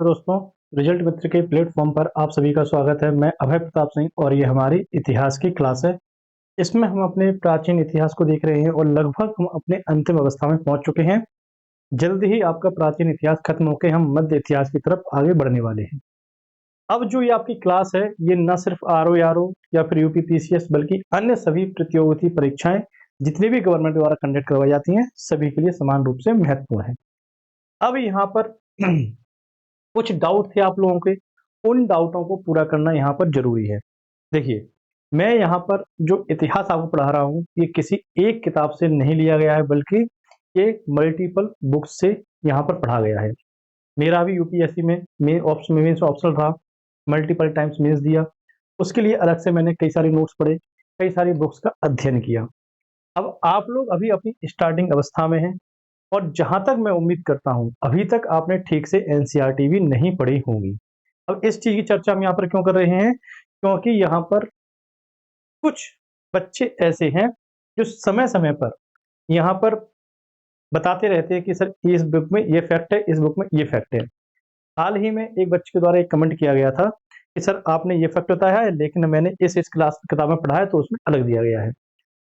तो दोस्तों, रिजल्ट मित्र के प्लेटफॉर्म पर आप सभी का स्वागत है। मैं अभय प्रताप सिंह और ये हमारी इतिहास की क्लास है। इसमें हम अपने प्राचीन इतिहास को देख रहे हैं और लगभग हम अपने अंतिम अवस्था में पहुंच चुके हैं। जल्द ही आपका प्राचीन इतिहास खत्म होकर हम मध्य इतिहास की तरफ आगे बढ़ने वाले हैं। अब जो ये आपकी क्लास है, ये न सिर्फ आरओ या फिर यूपीपीसीएस बल्कि अन्य सभी प्रतियोगिता परीक्षाएं जितनी भी गवर्नमेंट द्वारा कंडक्ट करवाई जाती हैं, सभी के लिए समान रूप से महत्वपूर्ण है। अब यहाँ पर कुछ डाउट थे आप लोगों के, उन डाउटों को पूरा करना यहाँ पर जरूरी है। देखिए, मैं यहाँ पर जो इतिहास आपको पढ़ा रहा हूँ, ये किसी एक किताब से नहीं लिया गया है, बल्कि ये मल्टीपल बुक्स से यहाँ पर पढ़ा गया है। मेरा भी यूपीएससी में मेंस ऑप्शनल रहा, मल्टीपल टाइम्स मेंस दिया। उसके लिए अलग से मैंने कई सारे नोट्स पढ़े, कई सारी बुक्स का अध्ययन किया। अब आप लोग अभी अपनी स्टार्टिंग अवस्था में हैं और जहां तक मैं उम्मीद करता हूं, अभी तक आपने ठीक से एनसीईआरटी भी नहीं पढ़ी होंगी। अब इस चीज की चर्चा हम यहाँ पर क्यों कर रहे हैं? क्योंकि यहाँ पर कुछ बच्चे ऐसे हैं जो समय समय पर यहाँ पर बताते रहते हैं कि सर इस बुक में ये फैक्ट है, इस बुक में ये फैक्ट है। हाल ही में एक बच्चे के द्वारा एक कमेंट किया गया था कि सर आपने ये फैक्ट बताया है, लेकिन मैंने इस क्लास की किताब में पढ़ा है तो उसमें अलग दिया गया है।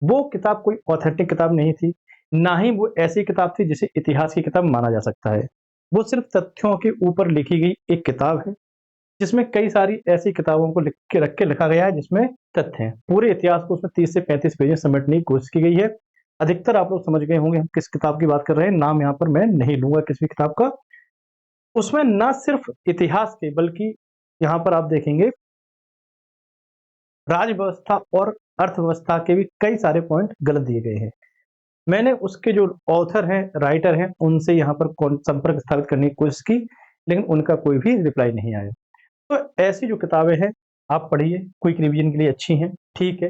वो किताब कोई ऑथेंटिक किताब नहीं थी, ना ही वो ऐसी किताब थी जिसे इतिहास की किताब माना जा सकता है। वो सिर्फ तथ्यों के ऊपर लिखी गई एक किताब है, जिसमें कई सारी ऐसी किताबों को लिख के रख के लिखा गया है जिसमें तथ्य हैं। पूरे इतिहास को उसमें 30 से 35 पेज में समेटने की कोशिश की गई है। अधिकतर आप लोग समझ गए होंगे हम किस किताब की बात कर रहे हैं। नाम यहाँ पर मैं नहीं लूंगा किसी भी किताब का। उसमें न सिर्फ इतिहास के बल्कि यहाँ पर आप देखेंगे राज व्यवस्था और अर्थव्यवस्था के भी कई सारे पॉइंट गलत दिए गए हैं। मैंने उसके जो ऑथर हैं, राइटर हैं, उनसे यहाँ पर संपर्क स्थापित करने की कोशिश की, लेकिन उनका कोई भी रिप्लाई नहीं आया। तो ऐसी जो किताबें हैं आप पढ़िए, क्विक रिवीजन के लिए अच्छी हैं, ठीक है,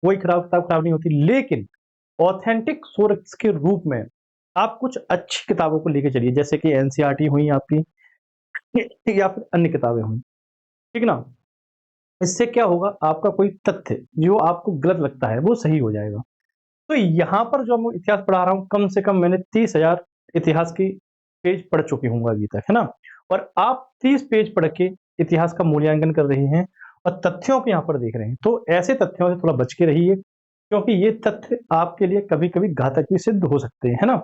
कोई किताब खराब नहीं होती, लेकिन ऑथेंटिक सोर्स के रूप में आप कुछ अच्छी किताबों को लेके चलिए, जैसे कि एनसीईआरटी हुई आपकी या फिर अन्य किताबें हुई, ठीक ना। इससे क्या होगा, आपका कोई तथ्य जो आपको गलत लगता है वो सही हो जाएगा। तो यहाँ पर जो मैं इतिहास पढ़ा रहा हूँ, कम से कम मैंने 30,000 इतिहास की पेज पढ़ चुकी हूँ अभी तक, है ना। और आप 30 पेज पढ़ के इतिहास का मूल्यांकन कर रहे हैं और तथ्यों को यहाँ पर देख रहे हैं, तो ऐसे तथ्यों से थोड़ा बच के रहिए, क्योंकि ये तथ्य आपके लिए कभी कभी घातक भी सिद्ध हो सकते हैं, है ना।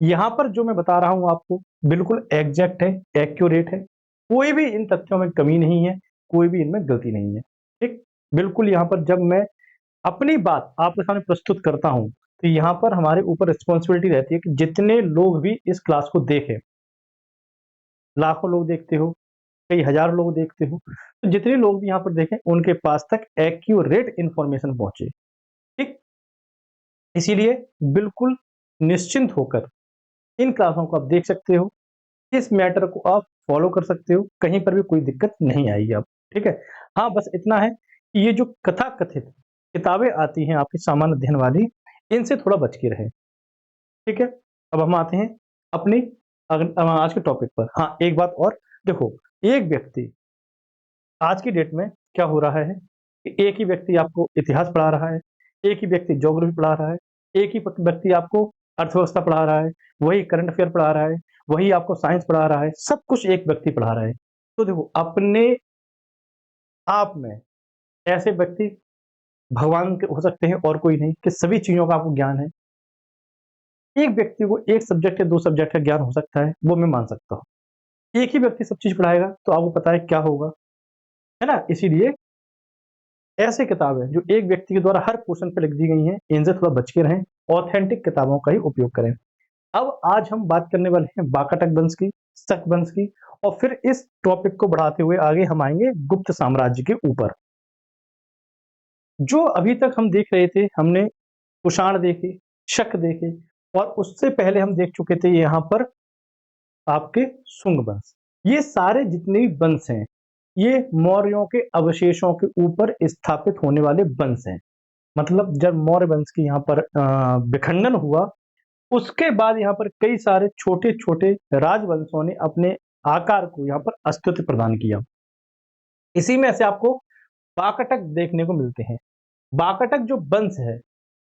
यहाँ पर जो मैं बता रहा हूँ आपको बिल्कुल एग्जैक्ट है, एक्यूरेट है, कोई भी इन तथ्यों में कमी नहीं है, कोई भी इनमें गलती नहीं है, ठीक। बिल्कुल यहाँ पर जब मैं अपनी बात आपके सामने प्रस्तुत करता हूं, तो यहाँ पर हमारे ऊपर रिस्पॉन्सिबिलिटी रहती है कि जितने लोग भी इस क्लास को देखें, लाखों लोग देखते हो, कई हजार लोग देखते हो, तो जितने लोग भी यहाँ पर देखें उनके पास तक एक्यूरेट इंफॉर्मेशन पहुंचे, ठीक। इसीलिए बिल्कुल निश्चिंत होकर इन क्लासों को आप देख सकते हो, इस मैटर को आप फॉलो कर सकते हो, कहीं पर भी कोई दिक्कत नहीं आएगी आप, ठीक है। हाँ, बस इतना है कि ये जो कथा कथित किताबें आती हैं आपकी सामान्य अध्ययन वाली, इनसे थोड़ा बच के रहे, ठीक है। अब हम आते हैं अपनी आज के टॉपिक पर। हाँ, एक बात और देखो, एक व्यक्ति आज की डेट में क्या हो रहा है कि एक ही व्यक्ति आपको इतिहास पढ़ा रहा है, एक ही व्यक्ति ज्योग्राफी पढ़ा रहा है, एक ही व्यक्ति आपको अर्थव्यवस्था पढ़ा रहा है, वही करंट अफेयर पढ़ा रहा है, वही आपको साइंस पढ़ा रहा है, सब कुछ एक व्यक्ति पढ़ा रहा है। तो देखो, अपने आप में ऐसे व्यक्ति भगवान के हो सकते हैं और कोई नहीं, कि सभी चीजों का आपको ज्ञान है। एक व्यक्ति को एक सब्जेक्ट या दो सब्जेक्ट का ज्ञान हो सकता है, वो मैं मान सकता हूँ। एक ही व्यक्ति सब चीज पढ़ाएगा तो आपको पता है क्या होगा, है ना। इसीलिए ऐसे किताबें जो एक व्यक्ति के द्वारा हर क्वेश्चन पे लिख दी गई हैं, इनसे थोड़ा बच के रहें, ऑथेंटिक किताबों का ही उपयोग करें। अब आज हम बात करने वाले हैं वाकाटक वंश की, शक वंश की, और फिर इस टॉपिक को बढ़ाते हुए आगे हम आएंगे गुप्त साम्राज्य के ऊपर। जो अभी तक हम देख रहे थे, हमने कुषाण देखे, शक देखे, और उससे पहले हम देख चुके थे यहाँ पर आपके शुंग वंश। ये सारे जितने भी वंश हैं, ये मौर्यों के अवशेषों के ऊपर स्थापित होने वाले वंश हैं। मतलब जब मौर्य वंश की यहाँ पर विखंडन हुआ, उसके बाद यहाँ पर कई सारे छोटे छोटे राजवंशों ने अपने आकार को यहाँ पर अस्तित्व प्रदान किया। इसी में से आपको वाकाटक देखने को मिलते हैं। वाकाटक जो वंश है,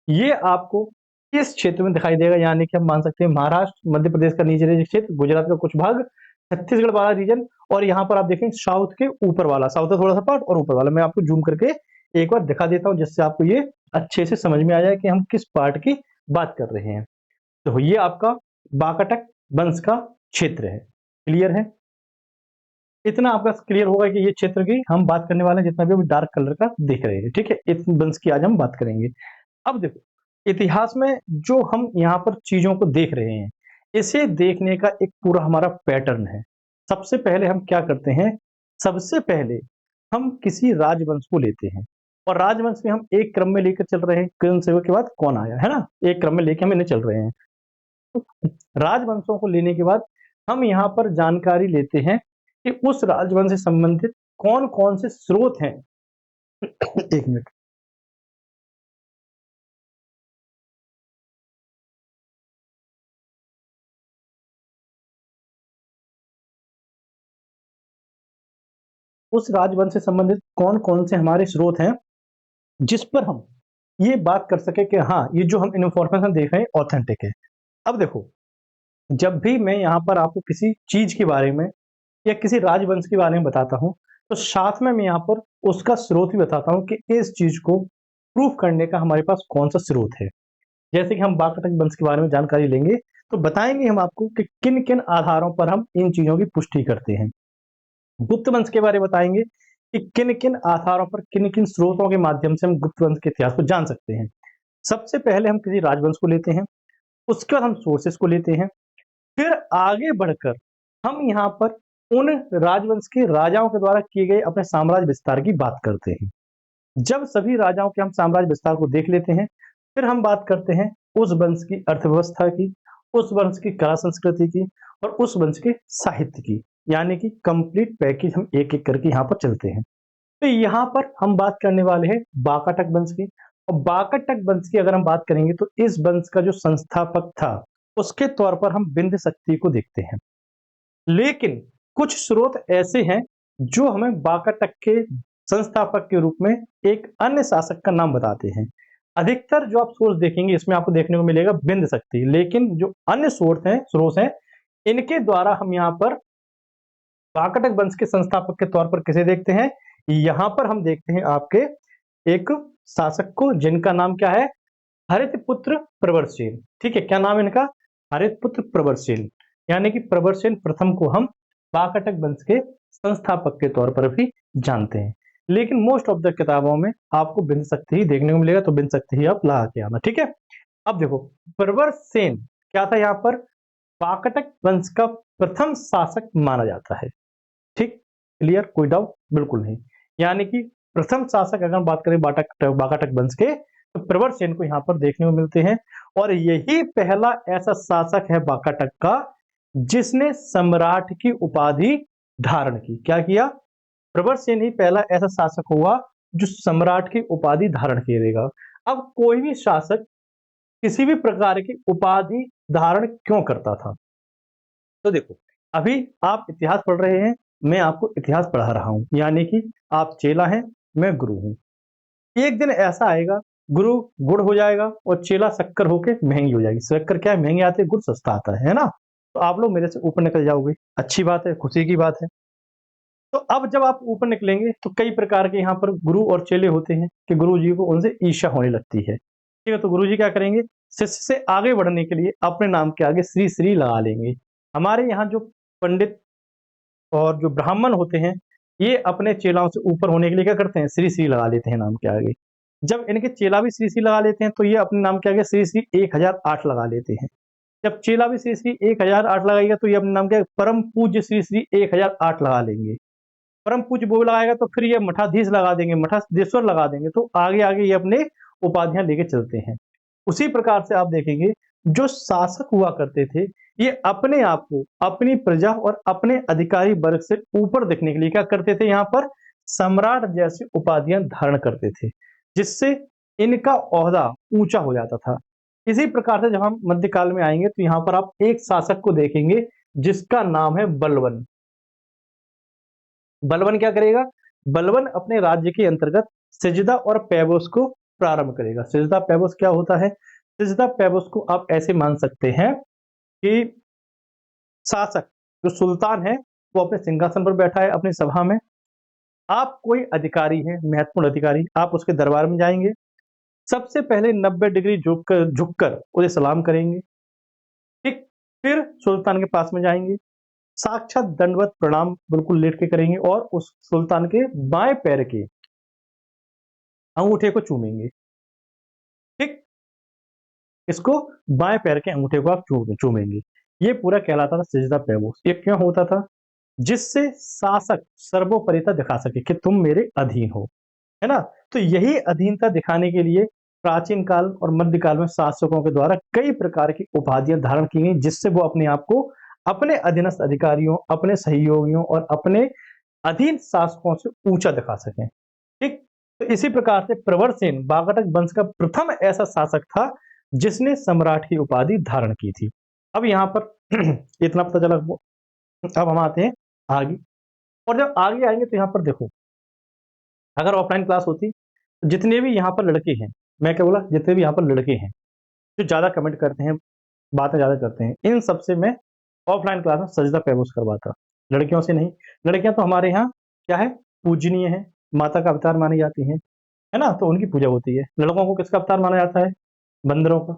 ये आपको इस क्षेत्र में दिखाई देगा, यानी कि हम मान सकते हैं महाराष्ट्र, मध्य प्रदेश का नीचे क्षेत्र, गुजरात का कुछ भाग, छत्तीसगढ़ वाला रीजन और यहाँ पर आप देखें साउथ के ऊपर वाला, साउथ का थोड़ा सा पार्ट और ऊपर वाला, मैं आपको जूम करके एक बार दिखा देता हूँ जिससे आपको ये अच्छे से समझ में आ जाए कि हम किस पार्ट की बात कर रहे हैं। तो ये आपका बाकाटक वंश का क्षेत्र है। क्लियर है? इतना आपका क्लियर होगा कि ये क्षेत्र की हम बात करने वाले हैं, जितना भी डार्क कलर का देख रहे हैं। ठीक है, इस वंश की आज हम बात करेंगे। अब देखो, इतिहास में जो हम यहाँ पर चीजों को देख रहे हैं, इसे देखने का एक पूरा हमारा पैटर्न है। सबसे पहले हम क्या करते हैं, सबसे पहले हम किसी राजवंश को लेते हैं और राजवंश में हम एक क्रम में लेकर चल रहे हैं, कौन से के बाद कौन आया, है ना, एक क्रम में लेके हम इन्हें चल रहे हैं। राजवंशों को लेने के बाद हम यहाँ पर जानकारी लेते हैं कि उस राजवंश से संबंधित कौन कौन से स्रोत हैं। एक मिनट। उस राजवंश से संबंधित कौन कौन से हमारे स्रोत हैं जिस पर हम ये बात कर सके कि हाँ, ये जो हम इन्फॉर्मेशन देख रहे हैं ऑथेंटिक है। अब देखो, जब भी मैं यहाँ पर आपको किसी चीज के बारे में या किसी राजवंश के बारे में बताता हूँ, तो साथ में मैं यहाँ पर उसका स्रोत भी बताता हूँ कि इस चीज को प्रूफ करने का हमारे पास कौन सा स्रोत है। जैसे कि हम बाकाटक वंश के बारे में जानकारी लेंगे तो बताएंगे हम आपको कि किन किन आधारों पर हम इन चीजों की पुष्टि करते हैं। गुप्त वंश के बारे में बताएंगे कि किन किन आधारों पर, किन किन स्रोतों के माध्यम से हम गुप्त वंश के इतिहास को जान सकते हैं। सबसे पहले हम किसी राजवंश को लेते हैं, उसके बाद हम सोर्सेस को लेते हैं, फिर आगे बढ़कर हम यहाँ पर उन राजवंश के राजाओं के द्वारा किए गए अपने साम्राज्य विस्तार की बात करते हैं। जब सभी राजाओं के हम साम्राज्य विस्तार को देख लेते हैं, फिर हम बात करते हैं उस वंश की अर्थव्यवस्था की, उस वंश की कला संस्कृति की और उस वंश के साहित्य की, यानी कि कंप्लीट पैकेज हम एक एक करके यहाँ पर चलते हैं। तो यहाँ पर हम बात करने वाले हैं बाकाटक वंश की। और बाकाटक वंश की अगर हम बात करेंगे तो इस वंश का जो संस्थापक था उसके तौर पर हम बिंद शक्ति को देखते हैं। लेकिन कुछ स्रोत ऐसे हैं जो हमें बाकाटक के संस्थापक के रूप में एक अन्य शासक का नाम बताते हैं। अधिकतर जो आप सोर्स देखेंगे इसमें आपको देखने को मिलेगा बिंद शक्ति, लेकिन जो अन्य स्रोत हैं इनके द्वारा हम यहाँ पर बाकाटक वंश के संस्थापक के तौर पर किसे देखते हैं, यहाँ पर हम देखते हैं आपके एक शासक को जिनका नाम क्या है, हरितपुत्र प्रवरसेन। ठीक है, क्या नाम है इनका, हरितपुत्र प्रवरसेन, यानी कि प्रवरसेन प्रथम को हम बाकाटक वंश के संस्थापक के तौर पर भी जानते हैं। लेकिन मोस्ट ऑफ द किताबों में आपको बिंद शक्ति ही देखने को मिलेगा, तो बिंद शक्ति ही आप लगा के आना। ठीक है, अब देखो प्रवरसेन क्या था, यहाँ पर बाकाटक वंश का प्रथम शासक माना जाता है। ठीक, क्लियर, कोई डाउट बिल्कुल नहीं। यानी कि प्रथम शासक अगर हम बात करें बाकाटक वंश के, तो प्रवरसेन को यहाँ पर देखने को मिलते हैं। और यही पहला ऐसा शासक है बाकाटक का जिसने सम्राट की उपाधि धारण की। क्या किया, प्रवरसेन ही पहला ऐसा शासक हुआ जो सम्राट की उपाधि धारण करेगा। अब कोई भी शासक किसी भी प्रकार की उपाधि धारण क्यों करता था, तो देखो, अभी आप इतिहास पढ़ रहे हैं, मैं आपको इतिहास पढ़ा रहा हूं, यानी कि आप चेला हैं, मैं गुरु हूं। एक दिन ऐसा आएगा, गुरु गुड़ हो जाएगा और चेला शक्कर होके महंगी हो जाएगी। शक्कर क्या है, महंगी आती है, गुड़ सस्ता आता है ना। तो आप लोग मेरे से ऊपर निकल जाओगे, अच्छी बात है, खुशी की बात है। तो अब जब आप ऊपर निकलेंगे तो कई प्रकार के यहाँ पर गुरु और चेले होते हैं कि गुरु जी को उनसे ईर्ष्या होने लगती है। ठीक है, तो गुरु जी क्या करेंगे, शिष्य से आगे बढ़ने के लिए अपने नाम के आगे श्री श्री लगा लेंगे। हमारे यहाँ जो पंडित और जो ब्राह्मण होते हैं, ये अपने चेलाओं से ऊपर होने के लिए क्या करते हैं, श्री श्री लगा लेते हैं नाम के आगे। जब इनके चेला भी श्री श्री लगा लेते हैं तो ये अपने नाम के आगे श्री श्री 1008 लगा लेते हैं। जब चेला भी श्री श्री 1008 लगाएगा तो ये अपने नाम के आगे परम पूज्य श्री श्री 1008 लगा लेंगे। परम पूज्य वो लगाएगा तो फिर ये मठाधीश लगा देंगे, मठाधीश्वर लगा देंगे। तो आगे आगे ये अपने उपाधियां लेके चलते हैं। उसी प्रकार से आप देखेंगे जो शासक हुआ करते थे, ये अपने आप को अपनी प्रजा और अपने अधिकारी वर्ग से ऊपर देखने के लिए क्या करते थे, यहाँ पर सम्राट जैसी उपाधियां धारण करते थे, जिससे इनका ओहदा ऊंचा हो जाता था। इसी प्रकार से जब हम मध्यकाल में आएंगे तो यहाँ पर आप एक शासक को देखेंगे जिसका नाम है बलवन। बलवन क्या करेगा, बलवन अपने राज्य के अंतर्गत सिजदा और पैबोस को प्रारंभ करेगा। सिजदा पैबोस क्या होता है, सिजदा पैबोस को आप ऐसे मान सकते हैं कि शासक जो सुल्तान है वो अपने सिंहासन पर बैठा है अपनी सभा में। आप कोई अधिकारी हैं, महत्वपूर्ण अधिकारी, आप उसके दरबार में जाएँगे, सबसे पहले 90 डिग्री झुककर उसे सलाम करेंगे, ठीक? फिर सुल्तान के पास में जाएँगे, साक्षात दंडवत प्रणाम बिल्कुल लेट के करेंगे और उस सुल्तान के बाएँ पैर के अंगूठे को चूमेंगे, ठीक? इसको बाएँ पैर के अंगूठे को आप चूमेंगे। ये पूरा कहलाता था सिजदा पैबोस। ये क्यों होता था? जिससे शासक सर्वोपरिता दिखा सके कि तुम मेरे अधीन हो, है ना? तो यही अधीनता दिखाने के लिए प्राचीन काल और मध्यकाल में शासकों के द्वारा कई प्रकार की उपाधियाँ धारण की गई, जिससे वो अपने आप को अपने अधीनस्थ अधिकारियों, अपने सहयोगियों और अपने अधीन शासकों से ऊँचा दिखा सकें, ठीक? तो इसी प्रकार से प्रवरसेन वाकाटक वंश का प्रथम ऐसा शासक था, जिसने सम्राट की उपाधि धारण की थी। अब यहाँ पर इतना पता चला आपको। अब हम आते हैं आगे, और जब आगे आएँगे तो यहाँ पर देखो, अगर ऑफलाइन क्लास होती, तो जितने भी यहाँ पर लड़के हैं, मैं क्या बोला? जितने भी यहाँ पर लड़के हैं, जो ज़्यादा कमेंट करते हैं, बातें ज़्यादा करते हैं, इन सबसे मैं ऑफलाइन क्लास में सजदा पैबोस करवाता, लड़कियों से नहीं। लड़कियाँ तो हमारे यहाँ क्या है? पूजनीय हैं, माता का अवतार मानी जाती हैं, है ना? तो उनकी पूजा होती है। लड़कों को किसका अवतार माना जाता है? बंदरों का,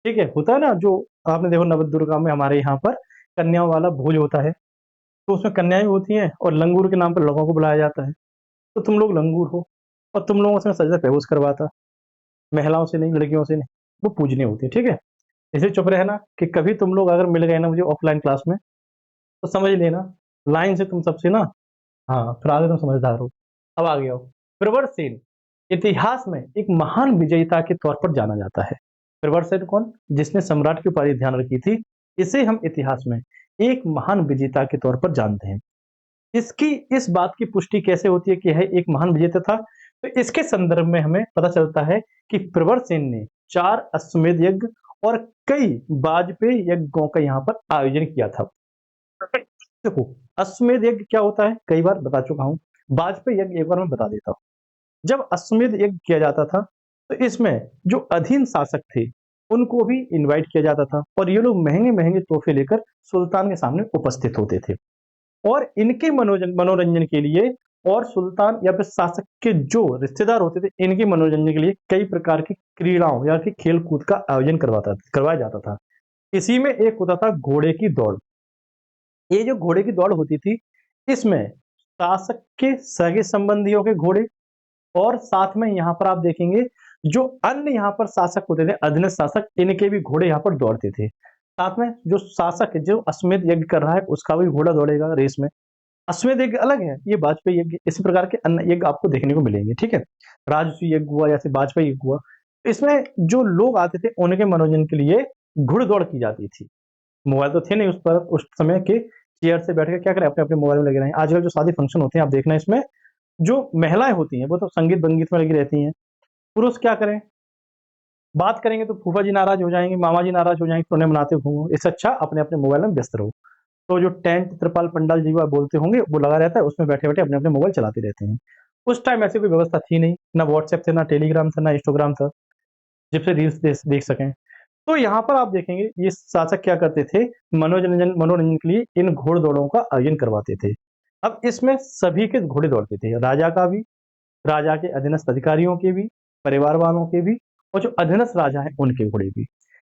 ठीक है? होता है ना, जो आपने देखो नवदुर्गा में हमारे यहाँ पर कन्याओं वाला भोज होता है, तो उसमें कन्याएँ होती हैं और लंगूर के नाम पर लड़कों को बुलाया जाता है। तो तुम लोग लंगूर हो और तुम लोगों से मैं सजदा पैबोस करवाता, महिलाओं से नहीं, लड़कियों से नहीं, वो पूजनीय होती है, ठीक है? इसलिए चुप रहना कि कभी तुम लोग अगर मिल गए ना मुझे ऑफलाइन क्लास में, तो समझ लेना, लाइन से तुम सबसे ना, हाँ, फिर आगे तुम समझदार हो। अब आगे आओ। प्रवरसेन इतिहास में एक महान विजेता के तौर पर जाना जाता है। प्रवरसेन कौन? जिसने सम्राट की उपाधि ध्यान रखी थी, इसे हम इतिहास में एक महान विजेता के तौर पर जानते हैं। इसकी इस बात की पुष्टि कैसे होती है कि यह एक महान विजेता था? तो इसके संदर्भ में हमें पता चलता है कि प्रवरसेन ने 4 अश्वमेध यज्ञ और कई वाजपेयी यज्ञों का यहाँ पर आयोजन किया था। देखो, अश्वमेध यज्ञ क्या होता है? कई बार बता चुका हूँ। वाजपेयी यज्ञ एक बार मैं बता देता हूँ। जब अश्वमेध यज्ञ किया जाता था, तो इसमें जो अधीन शासक थे, उनको भी इनवाइट किया जाता था और ये लोग महँगे-महँगे तोहफ़े लेकर सुल्तान के सामने उपस्थित होते थे। और इनके मनोरंजन के लिए और सुल्तान या फिर शासक के जो रिश्तेदार होते थे, इनके मनोरंजन के लिए कई प्रकार की क्रीड़ाओं या फिर खेल-कूद का आयोजन करवाया जाता था। इसी में एक होता था घोड़े की दौड़। ये जो घोड़े की दौड़ होती थी, इसमें शासक के सगे-संबंधियों के घोड़े और साथ में यहाँ पर आप देखेंगे, जो अन्य यहाँ पर शासक होते थे, अधीनस्थ शासक, इनके भी घोड़े यहाँ पर दौड़ते थे। साथ में जो शासक है, जो अश्वमेध यज्ञ कर रहा है, उसका भी घोड़ा दौड़ेगा रेस में। अश्वमेध यज्ञ अलग है, ये वाजपेयी यज्ञ, इसी प्रकार के अन्य यज्ञ आपको देखने को मिलेंगे, ठीक है? राजसूय यज्ञ हुआ, जैसे वाजपेयी यज्ञ हुआ। इसमें जो लोग आते थे, उनके मनोरंजन के लिए घुड़दौड़ की जाती थी। मोबाइल तो थे नहीं उस समय के, चेयर से बैठ के क्या करें, अपने-अपने मोबाइल में लगे रहें। आजकल जो शादी फंक्शन होते हैं, आप देखना इसमें, जो महिलाएँ होती हैं, वो तो संगीत-वंगीत में लगी रहती हैं। पुरुष क्या करें? बात करेंगे तो फूफा जी नाराज़ हो जाएँगे, मामा जी नाराज़ हो जाएँगे, तो उन्हें मनाते घूमो। इससे अच्छा अपने-अपने मोबाइल में व्यस्त रहो। तो जो टेंट त्रिपाल पंडाल जी बोलते होंगे, वो लगा रहता है, उसमें बैठे-बैठे अपने-अपने मोबाइल चलाते रहते हैं। उस टाइम ऐसी कोई व्यवस्था थी नहीं, ना व्हाट्सएप थे, ना टेलीग्राम था, ना इंस्टाग्राम था, जिससे रील्स देख सकें। तो यहाँ पर आप देखेंगे, ये शासक क्या करते थे, मनोरंजन मनोरंजन के लिए इन घोड़-दौड़ों का आयोजन करवाते थे। अब इसमें सभी के घोड़े दौड़ते थे, राजा का भी, राजा के अधीनस्थ अधिकारियों के भी, परिवार वालों के भी, और जो अधीनस्थ राजा हैं, उनके घोड़े भी।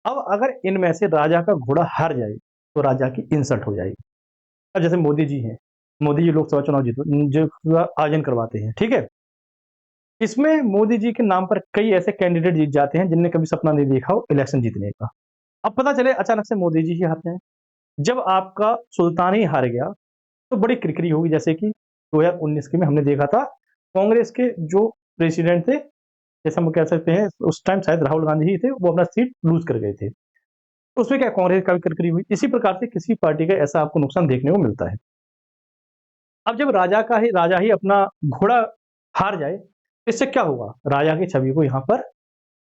अब अगर इनमें से राजा का घोड़ा हार जाए, तो राजा की इंसल्ट हो जाएगी। अब जैसे मोदी जी हैं, मोदी जी लोकसभा चुनाव जो आयोजन करवाते हैं, ठीक है? इसमें मोदी जी के नाम पर कई ऐसे कैंडिडेट जीत जाते हैं, जिनने कभी सपना नहीं देखा हो इलेक्शन जीतने का। अब पता चले अचानक से मोदी जी ही हारते हैं। जब आपका सुल्तान ही हार गया, तो बड़ी किरकिरी होगी, जैसे कि 2019 के में हमने देखा था, कांग्रेस के जो प्रेसिडेंट थे, जैसे हम कह सकते हैं, उस टाइम शायद राहुल गांधी ही थे, वो अपना सीट लूज़ कर गए थे। तो उसमें क्या कांग्रेस का भी किरकिरी हुई। इसी प्रकार से किसी पार्टी का ऐसा आपको नुकसान देखने को मिलता है। अब जब राजा ही अपना घोड़ा हार जाए, इससे क्या होगा? राजा की छवि को यहाँ पर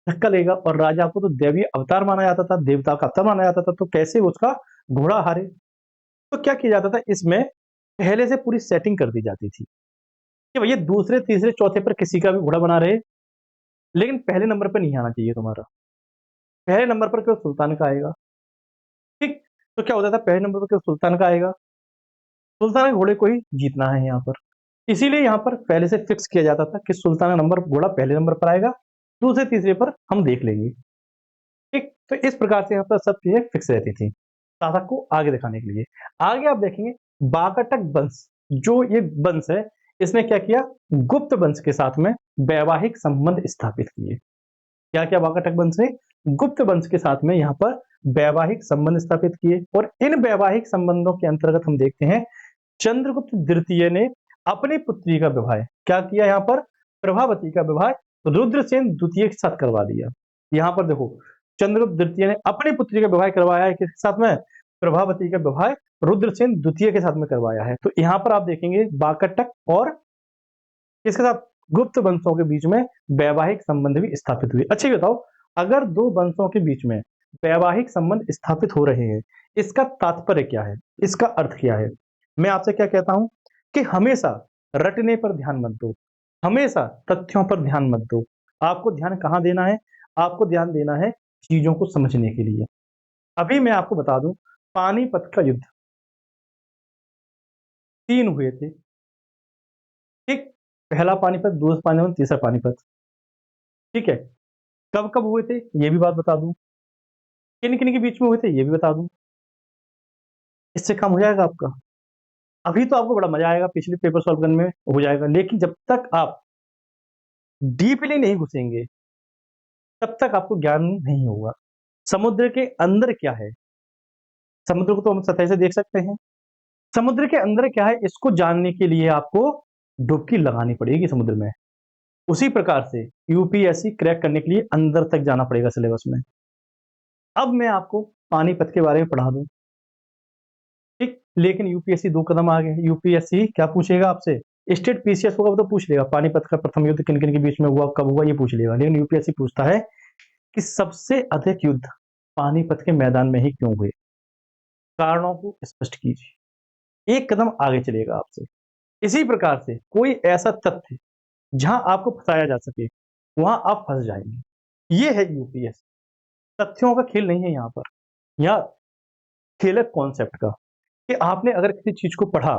धक्का लेगा, और राजा को तो दैवीय अवतार माना जाता था, देवता का अवतार माना जाता था, तो कैसे उसका घोड़ा हारे? तो क्या किया जाता था, इसमें पहले से पूरी सेटिंग कर दी जाती थी कि भैया दूसरे, तीसरे, चौथे पर किसी का भी घोड़ा बना रहे, लेकिन पहले नंबर पे नहीं आना चाहिए तुम्हारा। पहले नंबर पर केवल सुल्तान का आएगा, ठीक? तो क्या होता था, पहले नंबर पर केवल सुल्तान का आएगा, सुल्तान घोड़े को ही जीतना है यहाँ पर। इसीलिए यहाँ पर पहले से फिक्स किया जाता था कि सुल्तान नंबर घोड़ा पहले नंबर पर आएगा, दूसरे तीसरे पर हम देख लेंगे। ठीक, तो इस प्रकार से यहाँ पर सब चीजें फिक्स रहती थी शासक को आगे दिखाने के लिए। आगे आप देखेंगे बाकटक वंश, जो ये वंश है, इसने क्या किया, गुप्त वंश के साथ में वैवाहिक संबंध स्थापित किए। क्या क्या बाकटक वंश ने गुप्त वंश के साथ में यहाँ पर वैवाहिक संबंध स्थापित किए, और इन वैवाहिक संबंधों के अंतर्गत हम देखते हैं चंद्रगुप्त द्वितीय ने अपनी पुत्री का विवाह क्या किया, यहाँ पर प्रभावती का विवाह रुद्रसेन द्वितीय के साथ करवा दिया। यहाँ पर देखो चंद्रगुप्त द्वितीय ने अपनी पुत्री का विवाह करवाया है किसके साथ में, प्रभावती का विवाह रुद्रसेन द्वितीय के साथ में करवाया है। तो यहाँ पर आप देखेंगे बाकटक और किसके साथ, गुप्त वंशों के बीच में वैवाहिक संबंध भी स्थापित हुए। अच्छा ये बताओ, अगर दो वंशों के बीच में वैवाहिक संबंध स्थापित हो रहे हैं, इसका तात्पर्य क्या है, इसका अर्थ क्या है? मैं आपसे क्या कहता हूं कि हमेशा रटने पर ध्यान मत दो, हमेशा तथ्यों पर ध्यान मत दो। आपको ध्यान कहां देना है, आपको ध्यान देना है चीजों को समझने के लिए। अभी मैं आपको बता दूं, पानीपत का युद्ध 3 हुए थे। ठीक, पहला पानीपत, दूसरा पानीपत, तीसरा पानीपत। ठीक है, कब कब हुए थे ये भी बात बता दूं, किन किन के बीच में हुए थे ये भी बता दूं। इससे काम हो जाएगा आपका। अभी तो आपको बड़ा मजा आएगा, पिछले पेपर सॉल्व करने में हो जाएगा, लेकिन जब तक आप डीपली नहीं घुसेंगे तब तक आपको ज्ञान नहीं होगा। समुद्र के अंदर क्या है, समुद्र को तो हम सतह से देख सकते हैं, समुद्र के अंदर क्या है इसको जानने के लिए आपको डुबकी लगानी पड़ेगी समुद्र में। उसी प्रकार से यूपीएससी क्रैक करने के लिए अंदर तक जाना पड़ेगा सिलेबस में। अब मैं आपको पानीपत के बारे में पढ़ा दूं, ठीक, लेकिन यूपीएससी 2 कदम आगे। यूपीएससी क्या पूछेगा आपसे, स्टेट पीसीएस होगा वो तो पूछ लेगा पानीपत का प्रथम युद्ध किन किन के बीच में हुआ, कब हुआ, ये पूछ लेगा। लेकिन यूपीएससी पूछता है कि सबसे अधिक युद्ध पानीपत के मैदान में ही क्यों हुए, कारणों को स्पष्ट कीजिए। एक कदम आगे चलेगा आपसे। इसी प्रकार से कोई ऐसा तथ्य जहां आपको फंसाया जा सके वहां आप फंस जाएंगे। ये है यूपीएससी, तथ्यों का खेल नहीं है यहाँ पर, यहाँ खेल है कॉन्सेप्ट का, कि आपने अगर किसी चीज को पढ़ा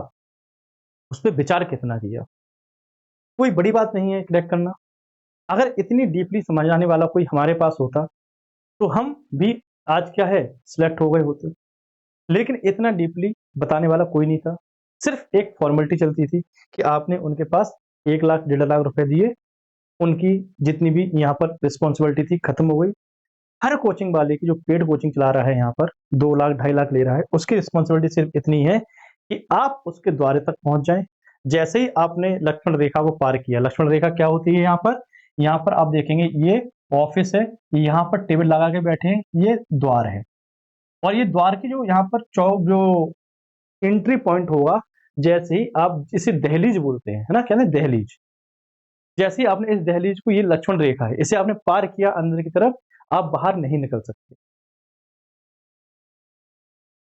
उस पर विचार कितना किया। कोई बड़ी बात नहीं है क्रैक करना। अगर इतनी डीपली समझ आने वाला कोई हमारे पास होता तो हम भी आज क्या है सिलेक्ट हो गए होते, लेकिन इतना डीपली बताने वाला कोई नहीं था। सिर्फ एक फॉर्मेलिटी चलती थी कि आपने उनके पास 1 लाख 1.5 लाख रुपए दिए, उनकी जितनी भी यहाँ पर रिस्पॉन्सिबिलिटी थी खत्म हो गई। हर कोचिंग वाले की जो पेड कोचिंग चला रहा है यहाँ पर 2 लाख 2.5 लाख ले रहा है, उसकी रिस्पॉन्सिबिलिटी सिर्फ इतनी है कि आप उसके द्वारे तक पहुंच जाएं। जैसे ही आपने लक्ष्मण रेखा को पार किया, लक्ष्मण रेखा क्या होती है यहाँ पर आप देखेंगे ये ऑफिस है, यहाँ पर टेबल लगा के बैठे हैं, ये द्वार है, और ये द्वार की जो यहाँ पर जो एंट्री पॉइंट होगा, जैसे ही आप इसे दहलीज बोलते हैं, है ना, क्या ना दहलीज, जैसे ही आपने इस दहलीज को, ये लक्ष्मण रेखा है, इसे आपने पार किया अंदर की तरफ, आप बाहर नहीं निकल सकते।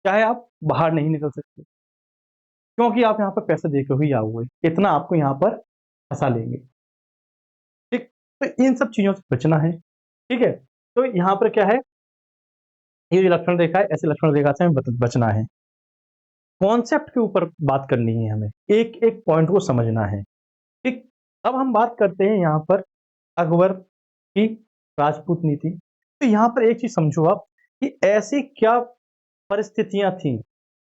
चाहे आप बाहर नहीं निकल सकते क्योंकि आप यहाँ पर पैसे देकर ही आओगे, इतना आपको यहाँ पर फंसा लेंगे। ठीक, तो इन सब चीजों से बचना है। ठीक है, तो यहाँ पर क्या है, ये जो लक्ष्मण रेखा है, ऐसे लक्ष्मण रेखा से हमें बचना है। कॉन्सेप्ट के ऊपर बात करनी है हमें, एक एक पॉइंट को समझना है। ठीक, अब हम बात करते हैं यहाँ पर अकबर की राजपूत नीति। तो यहाँ पर एक चीज समझो आप कि ऐसी क्या परिस्थितियां थी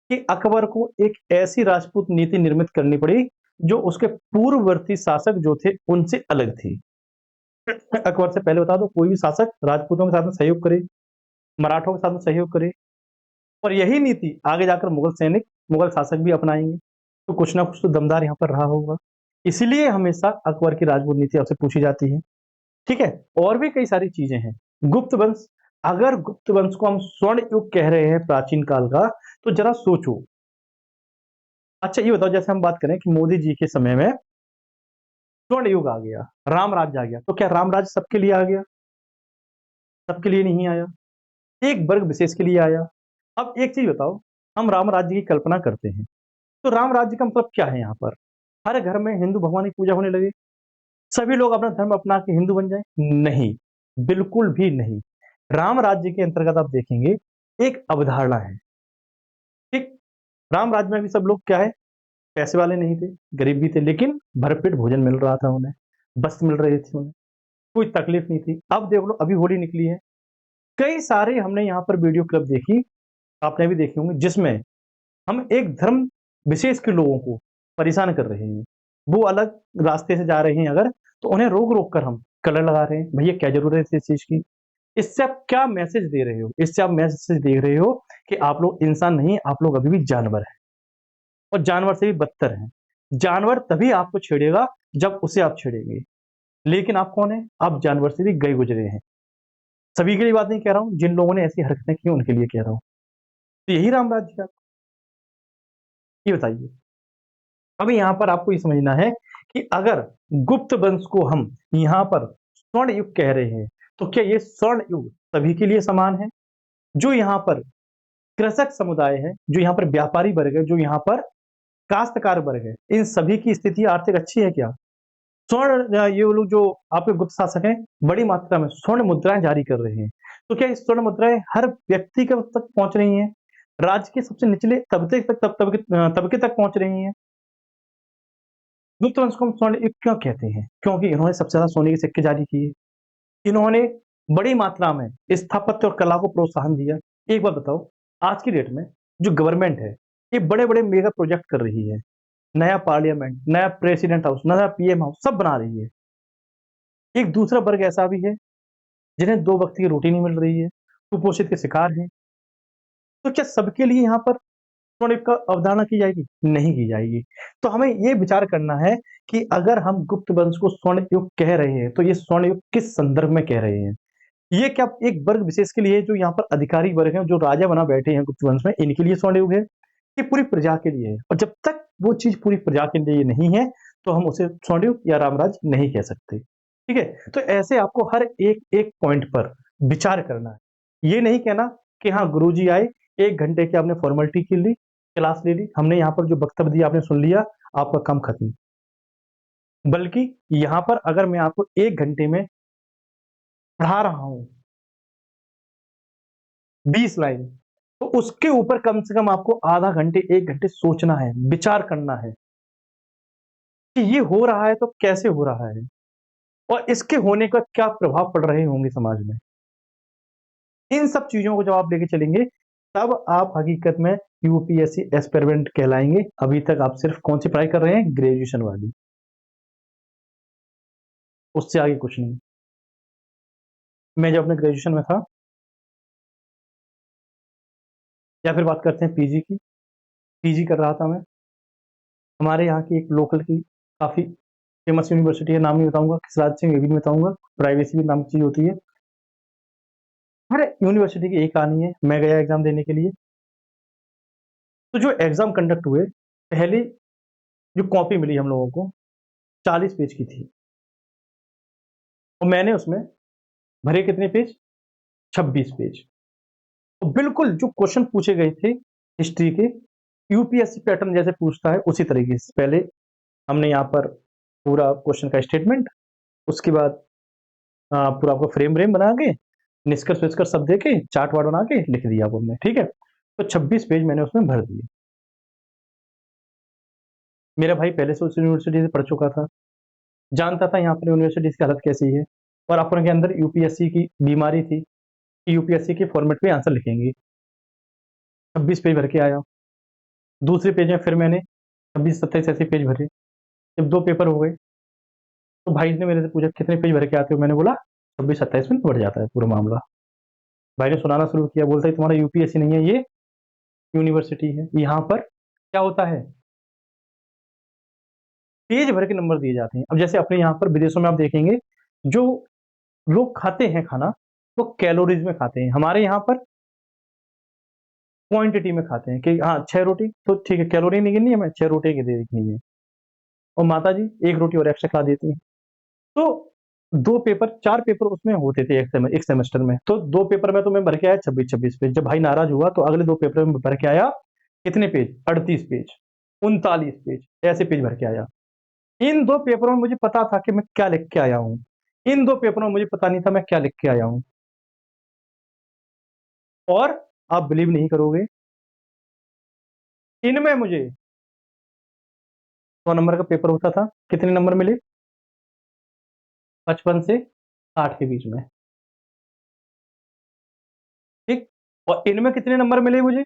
कि अकबर को एक ऐसी राजपूत नीति निर्मित करनी पड़ी जो उसके पूर्ववर्ती शासक जो थे उनसे अलग थी। अकबर से पहले बता दो, कोई भी शासक राजपूतों के साथ में सहयोग करे, मराठों के साथ में सहयोग करे, और यही नीति आगे जाकर मुगल शासक भी अपनाएंगे, तो कुछ ना कुछ तो दमदार यहाँ पर रहा होगा। इसीलिए हमेशा अकबर की राजपूत नीति आपसे पूछी जाती है। ठीक है, और भी कई सारी चीजें हैं। गुप्त वंश, अगर गुप्त वंश को हम स्वर्ण युग कह रहे हैं प्राचीन काल का, तो जरा सोचो। अच्छा ये बताओ, जैसे हम बात करें कि मोदी जी के समय में स्वर्ण युग आ गया, राम राज्य आ गया, तो क्या राम राज्य सबके लिए आ गया? सबके लिए नहीं आया, एक वर्ग विशेष के लिए आया। अब एक चीज बताओ, हम राम राज्य की कल्पना करते हैं तो राम राज्य का मतलब क्या है? यहाँ पर हर घर में हिंदू भगवान की पूजा होने लगे, सभी लोग अपना धर्म अपना के हिंदू बन जाए? नहीं, बिल्कुल भी नहीं। राम राज्य के अंतर्गत आप देखेंगे एक अवधारणा है। ठीक, राम राज्य में भी सब लोग क्या है, पैसे वाले नहीं थे, गरीब भी थे, लेकिन भरपेट भोजन मिल रहा था उन्हें, वस्त्र मिल रहे थे उन्हें, कोई तकलीफ नहीं थी। अब देख लो, अभी होली निकली है, कई सारे हमने यहाँ पर वीडियो क्लिप देखी, आपने भी देखी होंगी, जिसमें हम एक धर्म विशेष के लोगों को परेशान कर रहे हैं। वो अलग रास्ते से जा रहे हैं अगर, तो उन्हें रोक-रोक कर हम कलर लगा रहे हैं। भैया क्या ज़रूरत है इस चीज़ की? इससे आप क्या मैसेज दे रहे हो? इससे आप मैसेज दे रहे हो कि आप लोग इंसान नहीं, आप लोग अभी भी जानवर हैं, और जानवर से भी बदतर हैं। जानवर तभी आपको छेड़ेगा जब उसे आप छेड़ेंगे। लेकिन आप कौन हैं? आप जानवर से भी गए गुज़रे हैं। सभी के लिए बात नहीं कह रहा हूँ, जिन लोगों ने ऐसी हरकतें की उनके लिए कह रहा हूँ। तो यही राम राज्य है, ये बताइए। अब यहाँ पर आपको ये समझना है कि अगर गुप्त वंश को हम यहाँ पर स्वर्ण युग कह रहे हैं, तो क्या ये स्वर्ण युग सभी के लिए समान है? जो यहाँ पर कृषक समुदाय है, जो यहाँ पर व्यापारी वर्ग है, जो यहाँ पर काश्तकार वर्ग है, इन सभी की स्थिति आर्थिक अच्छी है क्या? स्वर्ण ये लोग जो आपके गुप्त शासक हैं, बड़ी मात्रा में स्वर्ण मुद्राएं जारी कर रहे हैं। तो क्या ये स्वर्ण मुद्राएं हर व्यक्ति के तक पहुंच रही हैं? राज्य के सबसे निचले तबके तक पहुंच रही हैं? गुप्त वंश को हम स्वर्ण युग क्यों कहते हैं? क्योंकि इन्होंने सबसे ज़्यादा सोने के सिक्के जारी किए। इन्होंने बड़ी मात्रा में स्थापत्य और कला को प्रोत्साहन दिया। एक बात बताओ, आज की डेट में जो गवर्नमेंट है, ये बड़े-बड़े मेगा प्रोजेक्ट कर रही है। नया पार्लियामेंट, नया प्रेसिडेंट हाउस, नया पीएम हाउस सब बना रही है। एक दूसरा वर्ग ऐसा भी है, जिन्हें 2 वक़्त की रोटी नहीं मिल रही है, कुपोषित के शिकार हैं। तो क्या सबके लिए यहाँ पर स्वर्ण युग का अवधारणा की जाएगी? नहीं की जाएगी। तो हमें ये विचार करना है कि अगर हम गुप्त वंश को स्वर्ण युग कह रहे हैं, तो ये स्वर्ण युग किस संदर्भ में कह रहे हैं? ये क्या एक वर्ग विशेष के लिए जो यहाँ पर अधिकारी वर्ग हैं, जो राजा बना बैठे हैं गुप्त वंश में, इनके लिए स्वर्ण युग है? ये पूरी प्रजा के लिए है, और जब तक वो चीज़ पूरी प्रजा के लिए नहीं है, तो हम उसे स्वर्ण युग या रामराज्य नहीं कह सकते। ठीक है? तो ऐसे आपको हर एक पॉइंट पर विचार करना है। ये नहीं कहना कि हाँ, गुरुजी आए, 1 घंटे की आपने फॉर्मेलिटी की ली, क्लास ले ली, हमने यहाँ पर जो वक्तव्य दिया आपने सुन लिया, आपका काम खत्म। बल्कि यहाँ पर अगर मैं आपको 1 घंटे में पढ़ा रहा हूँ 20 लाइन, तो उसके ऊपर कम से कम आपको आधा घंटे, 1 घंटे सोचना है, विचार करना है कि ये हो रहा है तो कैसे हो रहा है? और इसके होने का क्या प्रभाव पड़ रहे होंगे समाज में? इन सब चीज़ों को जब आप लेके चलेंगे, तब आप हकीकत में यूपीएससी एस्पिरेंट कहलाएँगे। अभी तक आप सिर्फ़ कौन-सी पढ़ाई कर रहे हैं? ग्रेजुएशन वाली, उससे आगे कुछ नहीं। मैं जब अपने ग्रेजुएशन में था, या फिर बात करते हैं पीजी की, पीजी कर रहा था मैं। हमारे यहाँ की एक लोकल की काफ़ी फेमस यूनिवर्सिटी है, नाम नहीं बताऊँगा, किस राज्य से ये भी नहीं बताऊँगा, प्राइवेसी भी नाम की चीज़ होती है। हर यूनिवर्सिटी की एक कहानी है, मैं गया एग्ज़ाम देने के लिए, तो जो एग्ज़ाम कंडक्ट हुए, पहली जो कॉपी मिली हम लोगों को, 40 पेज की थी, और मैंने उसमें भरे कितने पेज? 26 पेज। तो बिल्कुल जो क्वेश्चन पूछे गए थे हिस्ट्री के, यूपीएससी पैटर्न जैसे पूछता है, उसी तरीके से पहले हमने यहाँ पर पूरा क्वेश्चन का स्टेटमेंट, उसके बाद पूरा आपको फ्रेम-व्रेम बना के, निष्कर्ष-विष्कर्ष सब देके, चार्ट-वार्ट बना के लिख दिया वो हमने, ठीक है? तो 26 पेज मैंने उसमें भर दिए। मेरा भाई पहले से उस यूनिवर्सिटी से पढ़ चुका था, जानता था यहाँ पर यूनिवर्सिटीज़ की हालत कैसी है, और अपन के अंदर यूपीएससी की बीमारी थी कि यूपीएससी के फॉर्मेट में आंसर लिखेंगे। 26 पेज भर के आया। दूसरे पेज में फिर मैंने 26-27 ऐसे पेज भरे। जब 2 पेपर हो गए, तो भाई ने मेरे से पूछा कितने पेज भर के आते हो? मैंने बोला 26-27 में बढ़ जाता है पूरा मामला। भाई ने सुनाना शुरू किया, बोलता है तुम्हारा यूपीएससी नहीं है, ये यूनिवर्सिटी है। यहाँ पर क्या होता है, पेज भर के नंबर दिए जाते हैं। अब जैसे अपने यहाँ पर विदेशों में आप देखेंगे, जो लोग खाते हैं खाना, वो कैलोरीज़ में खाते हैं। हमारे यहाँ पर क्वांटिटी में खाते हैं कि हाँ, 6 रोटी तो ठीक है, कैलोरी नहीं गिननी है, हमें 6 रोटी की दे रखनी है, और माताजी 1 रोटी और एक्स्ट्रा खिला देती हैं। तो 2 पेपर 4 पेपर उसमें होते थे एक सेमेस्टर में। तो 2 पेपर में तो मैं भर के आया 26-26 पेज। जब भाई नाराज़ हुआ, तो अगले 2 पेपर में भर के आया कितने पेज? 38 पेज, 39 पेज, ऐसे पेज भर के आया। इन 2 पेपरों में मुझे पता था कि मैं क्या लिख के आया हूँ। इन 2 पेपरों में मुझे पता नहीं था मैं क्या लिख के आया हूँ। और आप बिलीव नहीं करोगे, इनमें मुझे 100 नंबर का पेपर होता था, कितने नंबर मिले? 55 से 60 के बीच में, ठीक। और इनमें कितने नंबर मिले मुझे?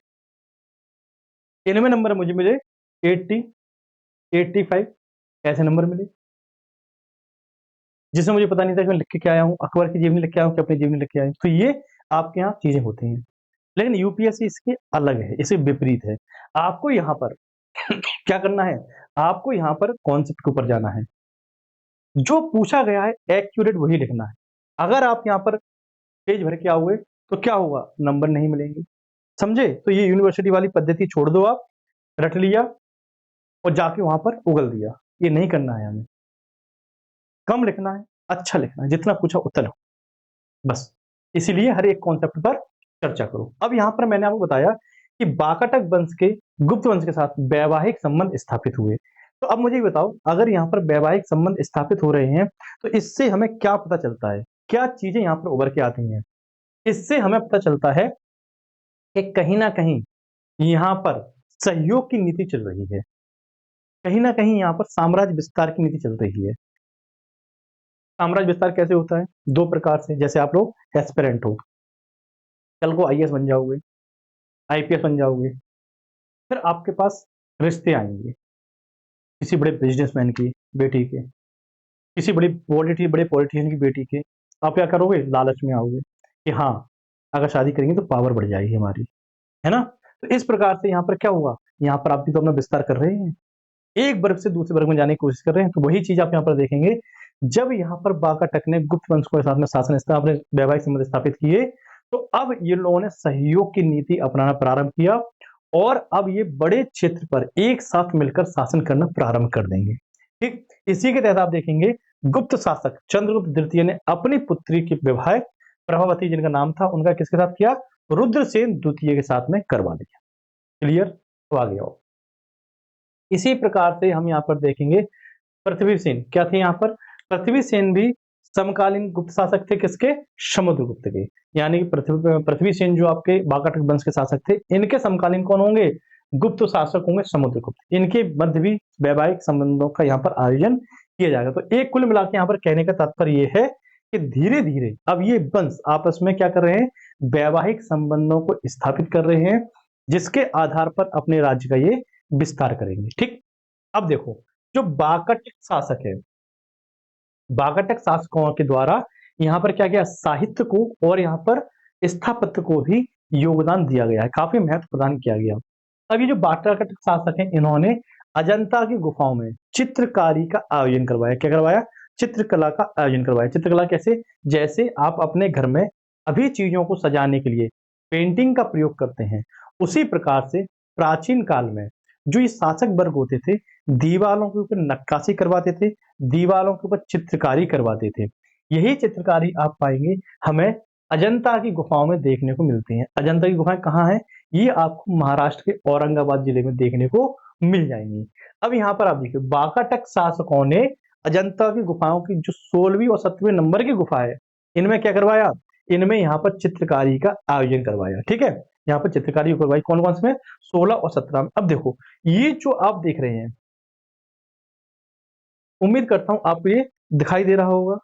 इनमें नंबर मुझे मिले 80, 85 ऐसे नंबर मिले, जिसमें मुझे पता नहीं था कि मैं लिख के क्या आया हूँ, अकबर की जीवनी लिख के आया हूँ कि अपनी जीवनी लिख के आया हूँ। तो ये आपके यहाँ चीजें होती हैं, लेकिन यूपीएससी इसके अलग है, इसके विपरीत है। आपको यहाँ पर क्या करना है? आपको यहाँ पर कॉन्सेप्ट के ऊपर जाना है, जो पूछा गया है एक्यूरेट वही लिखना है। अगर आप यहाँ पर पेज भर के आओगे तो क्या होगा? नंबर नहीं मिलेंगे, समझे? तो ये यूनिवर्सिटी वाली पद्धति छोड़ दो, आप रट लिया और जाके वहां पर उगल दिया, ये नहीं करना है हमें। कम लिखना है, अच्छा लिखना है, जितना पूछा उतना, बस। इसीलिए हर एक कॉन्सेप्ट पर चर्चा करो। अब यहाँ पर मैंने आपको बताया कि बाकाटक वंश के गुप्त वंश के साथ वैवाहिक संबंध स्थापित हुए। तो अब मुझे ये बताओ, अगर यहाँ पर वैवाहिक संबंध स्थापित हो रहे हैं तो इससे हमें क्या पता चलता है? क्या चीजें यहाँ पर उभर के आती हैं? इससे हमें पता चलता है कि कहीं ना कहीं यहाँ पर सहयोग की नीति चल रही है, कहीं ना कहीं यहाँ पर साम्राज्य विस्तार की नीति चल रही है। साम्राज्य विस्तार कैसे होता है? दो प्रकार से। जैसे आप लोग एस्पिरेंट हो, कल को आईएएस बन जाओगे, आईपीएस बन जाओगे, फिर आपके पास रिश्ते आएंगे किसी बड़े बिजनेसमैन की बेटी के, किसी बड़े पॉलिटिशियन की बेटी के। आप क्या करोगे? लालच में आओगे कि हाँ, अगर शादी करेंगे तो पावर बढ़ जाएगी हमारी, है ना? तो इस प्रकार से यहाँ पर क्या हुआ? यहाँ पर आप भी तो अपना विस्तार कर रहे हैं, एक वर्ग से दूसरे वर्ग में जाने की कोशिश कर रहे हैं। तो वही चीज आप यहाँ पर देखेंगे, जब यहाँ पर बाकाटक ने गुप्त वंश के साथ में शासन स्थापना, वैवाहिक संबंध स्थापित किए, तो अब ये लोगों ने सहयोग की नीति अपनाना प्रारंभ किया और अब ये बड़े क्षेत्र पर एक साथ मिलकर शासन करना प्रारंभ कर देंगे, ठीक। इसी के तहत आप देखेंगे गुप्त शासक चंद्रगुप्त द्वितीय ने अपनी पुत्री की विवाह प्रभावती, जिनका नाम था, उनका किसके साथ किया? रुद्रसेन द्वितीय के साथ में करवा दिया। क्लियर? तो आ गया। इसी प्रकार से हम यहाँ पर देखेंगे पृथ्वी सेन क्या थे यहाँ पर? पृथ्वी सेन भी समकालीन गुप्त शासक थे, किसके? समुद्रगुप्त के। यानी कि पृथ्वी सेन जो आपके बाकाटक वंश के शासक थे, इनके समकालीन कौन होंगे? गुप्त शासक होंगे समुद्रगुप्त। इनके मध्य भी वैवाहिक संबंधों का यहाँ पर आयोजन किया जाएगा। तो एक कुल मिलाकर यहाँ पर कहने का तात्पर्य यह है कि धीरे धीरे अब ये वंश आपस में क्या कर रहे हैं? वैवाहिक संबंधों को स्थापित कर रहे हैं, जिसके आधार पर अपने राज्य का ये विस्तार करेंगे, ठीक। अब देखो, जो बाकाटक शासक है, बाकाटक शासकों के द्वारा यहाँ पर क्या किया? साहित्य को और यहाँ पर स्थापत्य को भी योगदान दिया गया है, काफी महत्व प्रदान किया गया। अब ये जो बाकाटक शासक हैं, इन्होंने अजंता की गुफाओं में चित्रकारी का आयोजन करवाया। क्या करवाया? चित्रकला का आयोजन करवाया। चित्रकला कैसे? जैसे आप अपने घर में अभी चीजों को सजाने के लिए पेंटिंग का प्रयोग करते हैं, उसी प्रकार से प्राचीन काल में जो ये शासक वर्ग होते थे, दीवारों के ऊपर नक्काशी करवाते थे, दीवारों के ऊपर चित्रकारी करवाते थे। यही चित्रकारी आप पाएंगे हमें अजंता की गुफाओं में देखने को मिलती हैं। अजंता की गुफाएं कहाँ हैं? ये आपको महाराष्ट्र के औरंगाबाद जिले में देखने को मिल जाएंगी। अब यहाँ पर आप देखिए, बाकाटक शासकों ने अजंता की गुफाओं की जो 16वीं और 17वें नंबर की गुफा है, इनमें क्या करवाया? इनमें यहाँ पर चित्रकारी का आयोजन करवाया, ठीक है। यहाँ पर चित्रकारी करवाई, कौन कौन से में? 16 और 17 में। अब देखो, ये जो आप देख रहे हैं, उम्मीद करता हूं आपको ये दिखाई दे रहा होगा,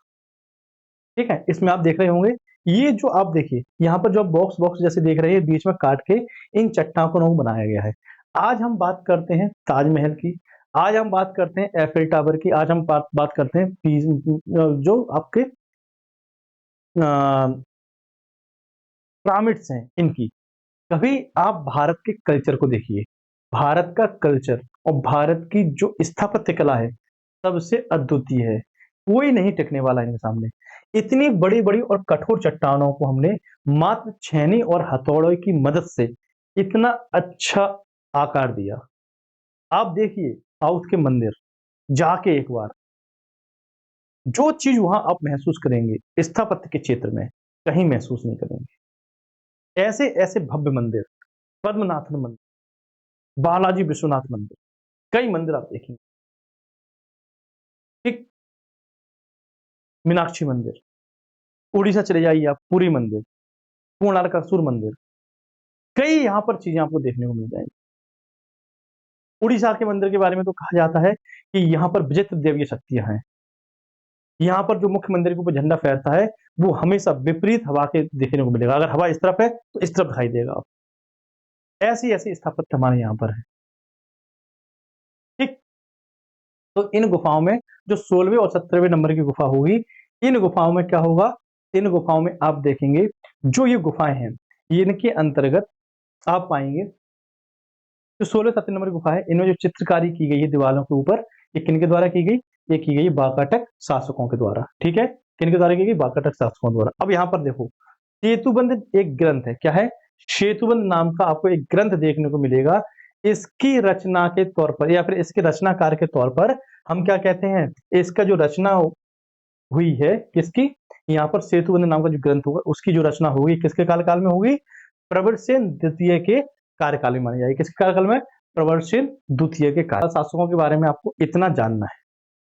ठीक है। इसमें आप देख रहे होंगे, ये जो आप देखिए यहाँ पर जो बॉक्स बॉक्स जैसे देख रहे हैं, बीच में काट के इन चट्टानों को बनाया गया है। आज हम बात करते हैं ताजमहल की, आज हम बात करते हैं एफिल टावर की, आज हम बात करते हैं जो आपके पिरामिड्स हैं इनकी। कभी आप भारत के कल्चर को देखिए, भारत का कल्चर और भारत की जो स्थापत्य कला है, सबसे अद्वितीय है, कोई नहीं टिकने वाला इनके सामने। इतनी बड़ी बड़ी और कठोर चट्टानों को हमने मात्र छेनी और हथौड़े की मदद से इतना अच्छा आकार दिया। आप देखिए साउथ के मंदिर, जाके एक बार जो चीज वहां आप महसूस करेंगे स्थापत्य के क्षेत्र में, कहीं महसूस नहीं करेंगे। ऐसे ऐसे भव्य मंदिर, पद्मनाथ मंदिर, बालाजी विश्वनाथ मंदिर, कई मंदिर आप देखेंगे, ठीक। मीनाक्षी मंदिर, उड़ीसा चले जाइए आप, पुरी मंदिर, कोणार्क मंदिर, कई यहाँ पर चीजें आपको देखने को मिल जाएंगी। उड़ीसा के मंदिर के बारे में तो कहा जाता है कि यहाँ पर विचित्र देवीय शक्तियां हैं। यहाँ पर जो मुख्य मंदिर के ऊपर झंडा फहरता है वो हमेशा विपरीत हवा के देखने को मिलेगा। अगर हवा इस तरफ है तो इस तरफ दिखाई देगा। ऐसी ऐसी स्थापत्य हमारे यहाँ पर है। ठीक, तो इन गुफाओं में जो 16वें और 17वें नंबर की गुफा होगी, इन गुफाओं में क्या होगा, इन गुफाओं में आप देखेंगे जो ये गुफाएं हैं, इनके अंतर्गत आप पाएंगे जो 16-17 नंबर की गुफा है, इनमें जो चित्रकारी की गई है दीवारों के ऊपर, ये किनके द्वारा की गई? ये की गई बाकाटक शासकों के द्वारा। ठीक है, किनके द्वारा की गई? बाकाटक शासकों द्वारा। अब यहाँ पर देखो, सेतुबंध एक ग्रंथ है। क्या है? सेतुबंध नाम का आपको एक ग्रंथ देखने को मिलेगा। इसकी रचना के तौर पर या फिर इसके रचनाकार के तौर पर हम क्या कहते हैं? इसका जो रचना हुई है किसकी? यहाँ पर सेतुबंध नाम का जो ग्रंथ होगा उसकी जो रचना होगी किसके कार्यकाल में होगी? प्रवरसेन द्वितीय के कार्यकाल में मानी जाएगी। किसके कार्यकाल में? प्रवरसेन द्वितीय के काल। शासकों के बारे में आपको इतना जानना है,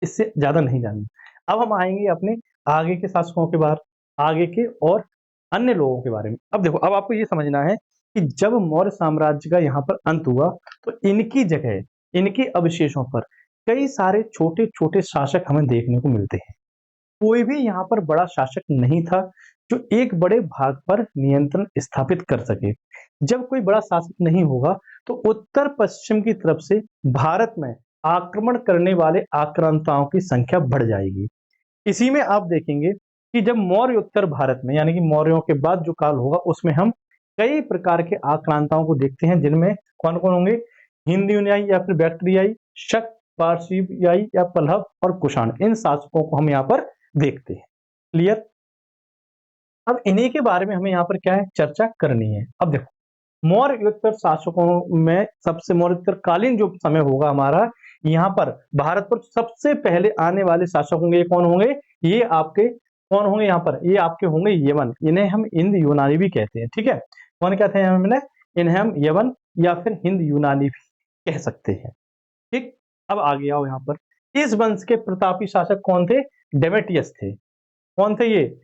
इससे ज्यादा नहीं जानना। अब हम आएंगे अपने आगे के शासकों के बारे, आगे के और अन्य लोगों के बारे में। अब देखो, अब आपको ये समझना है कि जब मौर्य साम्राज्य का यहाँ पर अंत हुआ तो इनकी जगह, इनके अवशेषों पर कई सारे छोटे छोटे शासक हमें देखने को मिलते हैं। कोई भी यहाँ पर बड़ा शासक नहीं था जो एक बड़े भाग पर नियंत्रण स्थापित कर सके। जब कोई बड़ा शासक नहीं होगा तो उत्तर पश्चिम की तरफ से भारत में आक्रमण करने वाले आक्रांताओं की संख्या बढ़ जाएगी। इसी में आप देखेंगे कि जब मौर्य उत्तर भारत में, यानी कि मौर्यों के बाद जो काल होगा उसमें हम कई प्रकार के आक्रांताओं को देखते हैं, जिनमें कौन कौन होंगे? हिंद यूनानी या फिर बैक्ट्रियाई, शक, पारसीयाई या पल्लव और कुषाण। इन शासकों को हम यहाँ पर देखते हैं। क्लियर? अब इन्हीं के बारे में हमें यहाँ पर क्या है? चर्चा करनी है। अब देखो, मौर्योत्तर शासकों में सबसे मौर्योत्तर कालीन जो समय होगा हमारा, यहाँ पर भारत पर सबसे पहले आने वाले शासक होंगे, ये कौन होंगे? ये आपके कौन होंगे यहाँ पर? ये आपके होंगे यवन। इन्हें हम हिंद यूनानी भी कहते हैं। ठीक है, कौन कहते हैं हमने? इन्हें हम यवन या फिर हिंद यूनानी भी कह सकते हैं। ठीक, अब आगे आओ यहाँ पर। इस वंश के प्रतापी शासक कौन थे? डेमेटियस थे। कौन थे ये?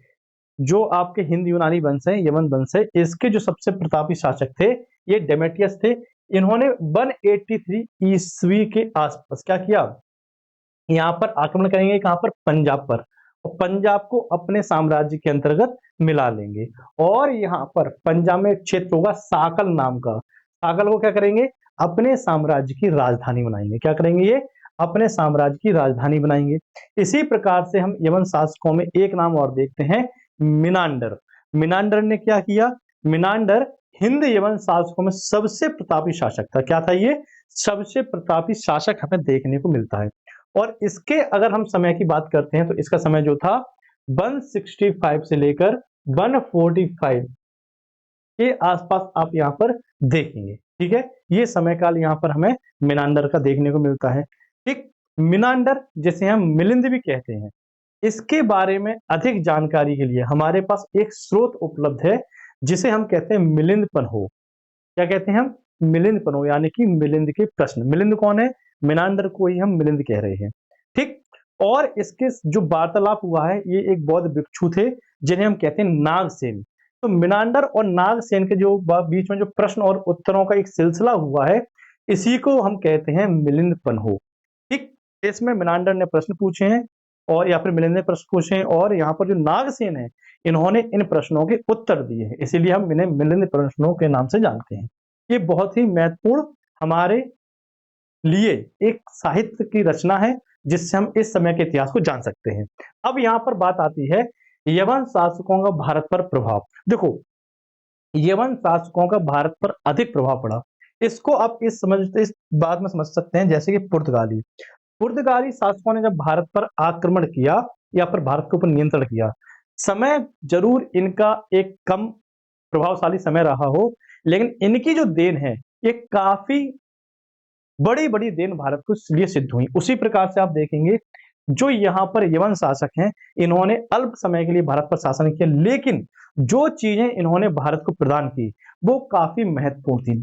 जो आपके हिंद यूनानी वंश है, यमन वंश है, इसके जो सबसे प्रतापी शासक थे ये डेमेटियस थे। इन्होंने 183 ईस्वी के आसपास क्या किया? यहाँ पर आक्रमण करेंगे, कहां पर? पंजाब पर। और पंजाब को अपने साम्राज्य के अंतर्गत मिला लेंगे और यहाँ पर पंजाब में एक क्षेत्र होगा साकल नाम का। साकल को क्या करेंगे? अपने साम्राज्य की राजधानी बनाएंगे। क्या करेंगे? ये अपने साम्राज्य की राजधानी बनाएंगे। इसी प्रकार से हम यमन शासकों में एक नाम और देखते हैं, मिनांडर। मिनांडर ने क्या किया? मिनांडर हिंद यमन शासकों में सबसे प्रतापी शासक था। क्या था ये? सबसे प्रतापी शासक हमें देखने को मिलता है। और इसके अगर हम समय की बात करते हैं तो इसका समय जो था 165 से लेकर 145 के आसपास आप यहाँ पर देखेंगे। ठीक है, ये समय काल यहाँ पर हमें मिनांडर का देखने को मिलता है। ठीक, मिनांडर जिसे हम मिलिंद भी कहते हैं, इसके बारे में अधिक जानकारी के लिए हमारे पास एक स्रोत उपलब्ध है जिसे हम कहते हैं मिलिंद पन्हो। क्या कहते हैं हम? मिलिंद पन्हो, यानी कि मिलिंद के प्रश्न। मिलिंद कौन है? मिनांडर को ही हम मिलिंद कह रहे हैं। ठीक, और इसके जो वार्तालाप हुआ है ये एक बौद्ध भिक्षु थे जिन्हें हम कहते हैं नागसेन। तो मिनांडर और नागसेन के जो बीच में जो प्रश्न और उत्तरों का एक सिलसिला हुआ है, इसी को हम कहते हैं मिलिंद पन्हो। ठीक, इसमें मिनांडर ने प्रश्न पूछे हैं और या फिर मिलिंद ने प्रश्न पूछे हैं, और यहाँ पर जो नागसेन है इन्होंने इन प्रश्नों के उत्तर दिए हैं, इसीलिए हम इन्हें मिलिंद प्रश्नों के नाम से जानते हैं। ये बहुत ही महत्वपूर्ण हमारे लिए एक साहित्य की रचना है जिससे हम इस समय के इतिहास को जान सकते हैं। अब यहाँ पर बात आती है यवन शासकों का भारत पर प्रभाव। देखो, यवन शासकों का भारत पर अधिक प्रभाव पड़ा, इसको आप इस बात में समझ सकते हैं जैसे कि पुर्तगाली पुर्तगाली शासकों ने जब भारत पर आक्रमण किया या फिर भारत के ऊपर नियंत्रण किया, समय जरूर इनका एक कम प्रभावशाली समय रहा हो, लेकिन इनकी जो देन है ये काफी बड़ी बड़ी देन भारत को लिए सिद्ध हुई। उसी प्रकार से आप देखेंगे जो यहाँ पर यवन शासक हैं, इन्होंने अल्प समय के लिए भारत पर शासन किया, लेकिन जो चीजें इन्होंने भारत को प्रदान की वो काफी महत्वपूर्ण थी।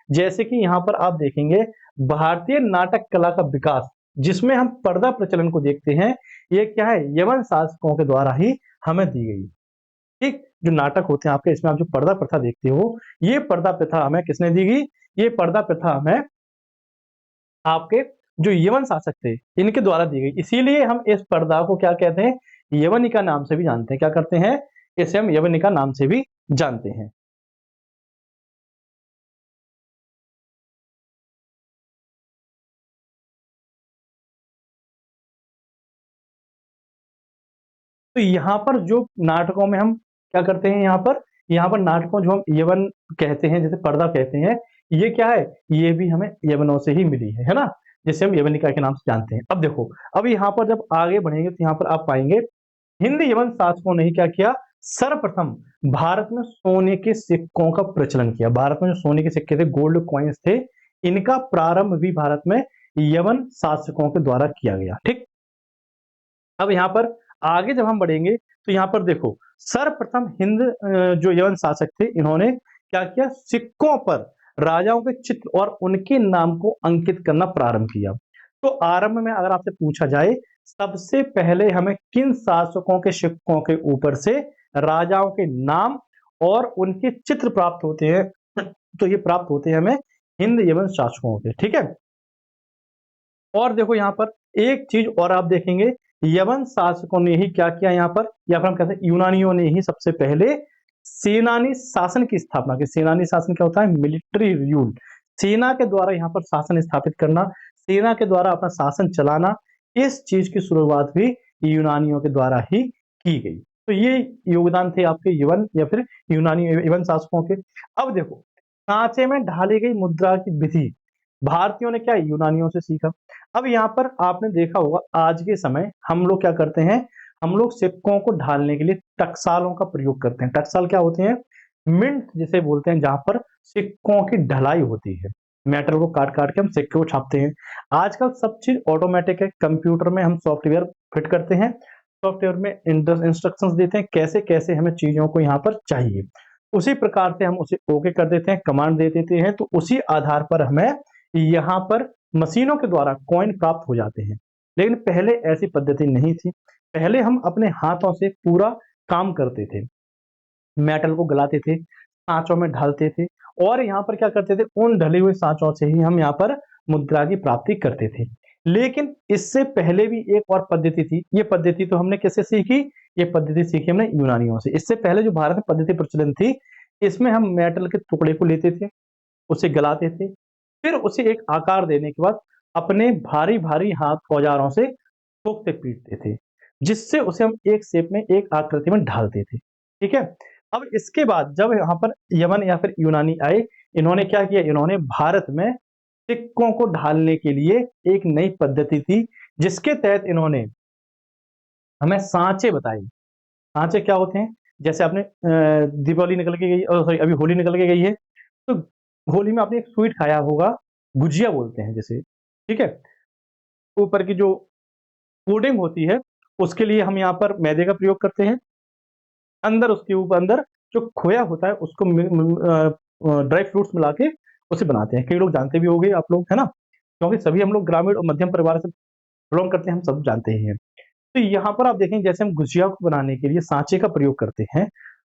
जैसे कि यहाँ पर आप देखेंगे भारतीय नाटक कला का विकास, जिसमें हम पर्दा प्रचलन को देखते हैं, ये क्या है? यवन शासकों के द्वारा ही हमें दी गई। ठीक, जो नाटक होते हैं आपके, इसमें आप जो पर्दा प्रथा देखते हो, ये पर्दा प्रथा हमें किसने दी गई? ये पर्दा प्रथा हमें आपके जो यवन शासक थे इनके द्वारा दी गई। इसीलिए हम इस पर्दा को क्या कहते हैं, यवनिका नाम से भी जानते हैं। क्या करते हैं, इसे हम यवनिका नाम से भी जानते हैं। तो यहाँ पर जो नाटकों में हम क्या करते हैं, यहाँ पर नाटकों जो हम यवन कहते हैं, जैसे पर्दा कहते हैं, ये क्या है, ये भी हमें यवनों से ही मिली है ना, जिसे हम यवनिका के नाम से जानते हैं। अब देखो, अब यहाँ पर जब आगे बढ़ेंगे तो यहाँ पर आप पाएंगे हिंद यवन शासकों ने ही क्या किया, सर्वप्रथम भारत में सोने के सिक्कों का प्रचलन किया। भारत में जो सोने के सिक्के थे, गोल्ड कॉइन्स थे, इनका प्रारंभ भी भारत में यवन शासकों के द्वारा किया गया। ठीक, अब यहाँ पर आगे जब हम बढ़ेंगे तो यहाँ पर देखो, सर्वप्रथम हिंद जो यवन शासक थे, इन्होंने क्या किया, सिक्कों पर राजाओं के चित्र और उनके नाम को अंकित करना प्रारंभ किया। तो आरंभ में अगर आपसे पूछा जाए सबसे पहले हमें किन शासकों के सिक्कों के ऊपर से राजाओं के नाम और उनके चित्र प्राप्त होते हैं, तो ये प्राप्त होते हैं हमें हिंद यवन शासकों के। ठीक है, और देखो यहाँ पर एक चीज और आप देखेंगे, यवन शासकों ने ही क्या किया यहाँ पर, या फिर हम कहते हैं यूनानियों ने ही सबसे पहले सेनानी शासन की स्थापना की। सेनानी शासन क्या होता है, मिलिट्री रूल, सेना के द्वारा यहाँ पर शासन स्थापित करना, सेना के द्वारा अपना शासन चलाना, इस चीज की शुरुआत भी यूनानियों के द्वारा ही की गई। तो ये योगदान थे आपके यवन या फिर यूनानी यवन शासकों के। अब देखो, सांचे में ढाली गई मुद्रा की विधि भारतीयों ने क्या यूनानियों से सीखा। अब यहाँ पर आपने देखा होगा, आज के समय हम लोग क्या करते हैं, हम लोग सिक्कों को ढालने के लिए टकसालों का प्रयोग करते हैं। टकसाल क्या होते हैं, मिंट जिसे बोलते हैं, जहां पर सिक्कों की ढलाई होती है, मेटल को काट काट के हम सिक्के को छापते हैं। आजकल सब चीज ऑटोमेटिक है, कंप्यूटर में हम सॉफ्टवेयर फिट करते हैं, सॉफ्टवेयर में इंस्ट्रक्शंस देते हैं कैसे कैसे हमें चीजों को यहाँ पर चाहिए, उसी प्रकार से हम उसे ओके कर देते हैं, कमांड दे देते हैं, तो उसी आधार पर हमें यहाँ पर मशीनों के द्वारा कॉइन प्राप्त हो जाते हैं। लेकिन पहले ऐसी पद्धति नहीं थी, पहले हम अपने हाथों से पूरा काम करते थे, मेटल को गलाते थे, सांचों में ढालते थे, और यहाँ पर क्या करते थे, उन ढले हुए सांचों से ही हम यहाँ पर मुद्रा की प्राप्ति करते थे। लेकिन इससे पहले भी एक और पद्धति थी, ये पद्धति तो हमने किससे सीखी, ये पद्धति सीखी हमने यूनानियों से। इससे पहले जो भारत में पद्धति प्रचलन थी, इसमें हम मेटल के टुकड़े को लेते थे, उसे गलाते थे, फिर उसे एक आकार देने के बाद अपने भारी भारी हाथ औजारों से ठोकते पीटते थे, जिससे उसे हम एक शेप में, एक आकृति में ढालते थे। ठीक है, अब इसके बाद जब यहाँ पर यवन या फिर यूनानी आए, इन्होंने क्या किया, इन्होंने भारत में सिक्कों को ढालने के लिए एक नई पद्धति थी, जिसके तहत इन्होंने हमें सांचे बताए। सांचे क्या होते हैं, जैसे आपने दीपावली निकल के गई, सॉरी अभी होली निकल के गई है, तो होली में आपने एक स्वीट खाया होगा, गुजिया बोलते हैं जिसे। ठीक है, ऊपर की जो कोटिंग होती है, उसके लिए हम यहाँ पर मैदे का प्रयोग करते हैं, अंदर उसके ऊपर अंदर जो खोया होता है उसको ड्राई फ्रूट्स मिला के उसे बनाते हैं। कई लोग जानते भी होंगे आप लोग, है ना, क्योंकि सभी हम लोग ग्रामीण और मध्यम परिवार से बिलोंग करते हैं, हम सब जानते ही हैं। तो यहाँ पर आप देखें, जैसे हम गुजिया को बनाने के लिए सांचे का प्रयोग करते हैं,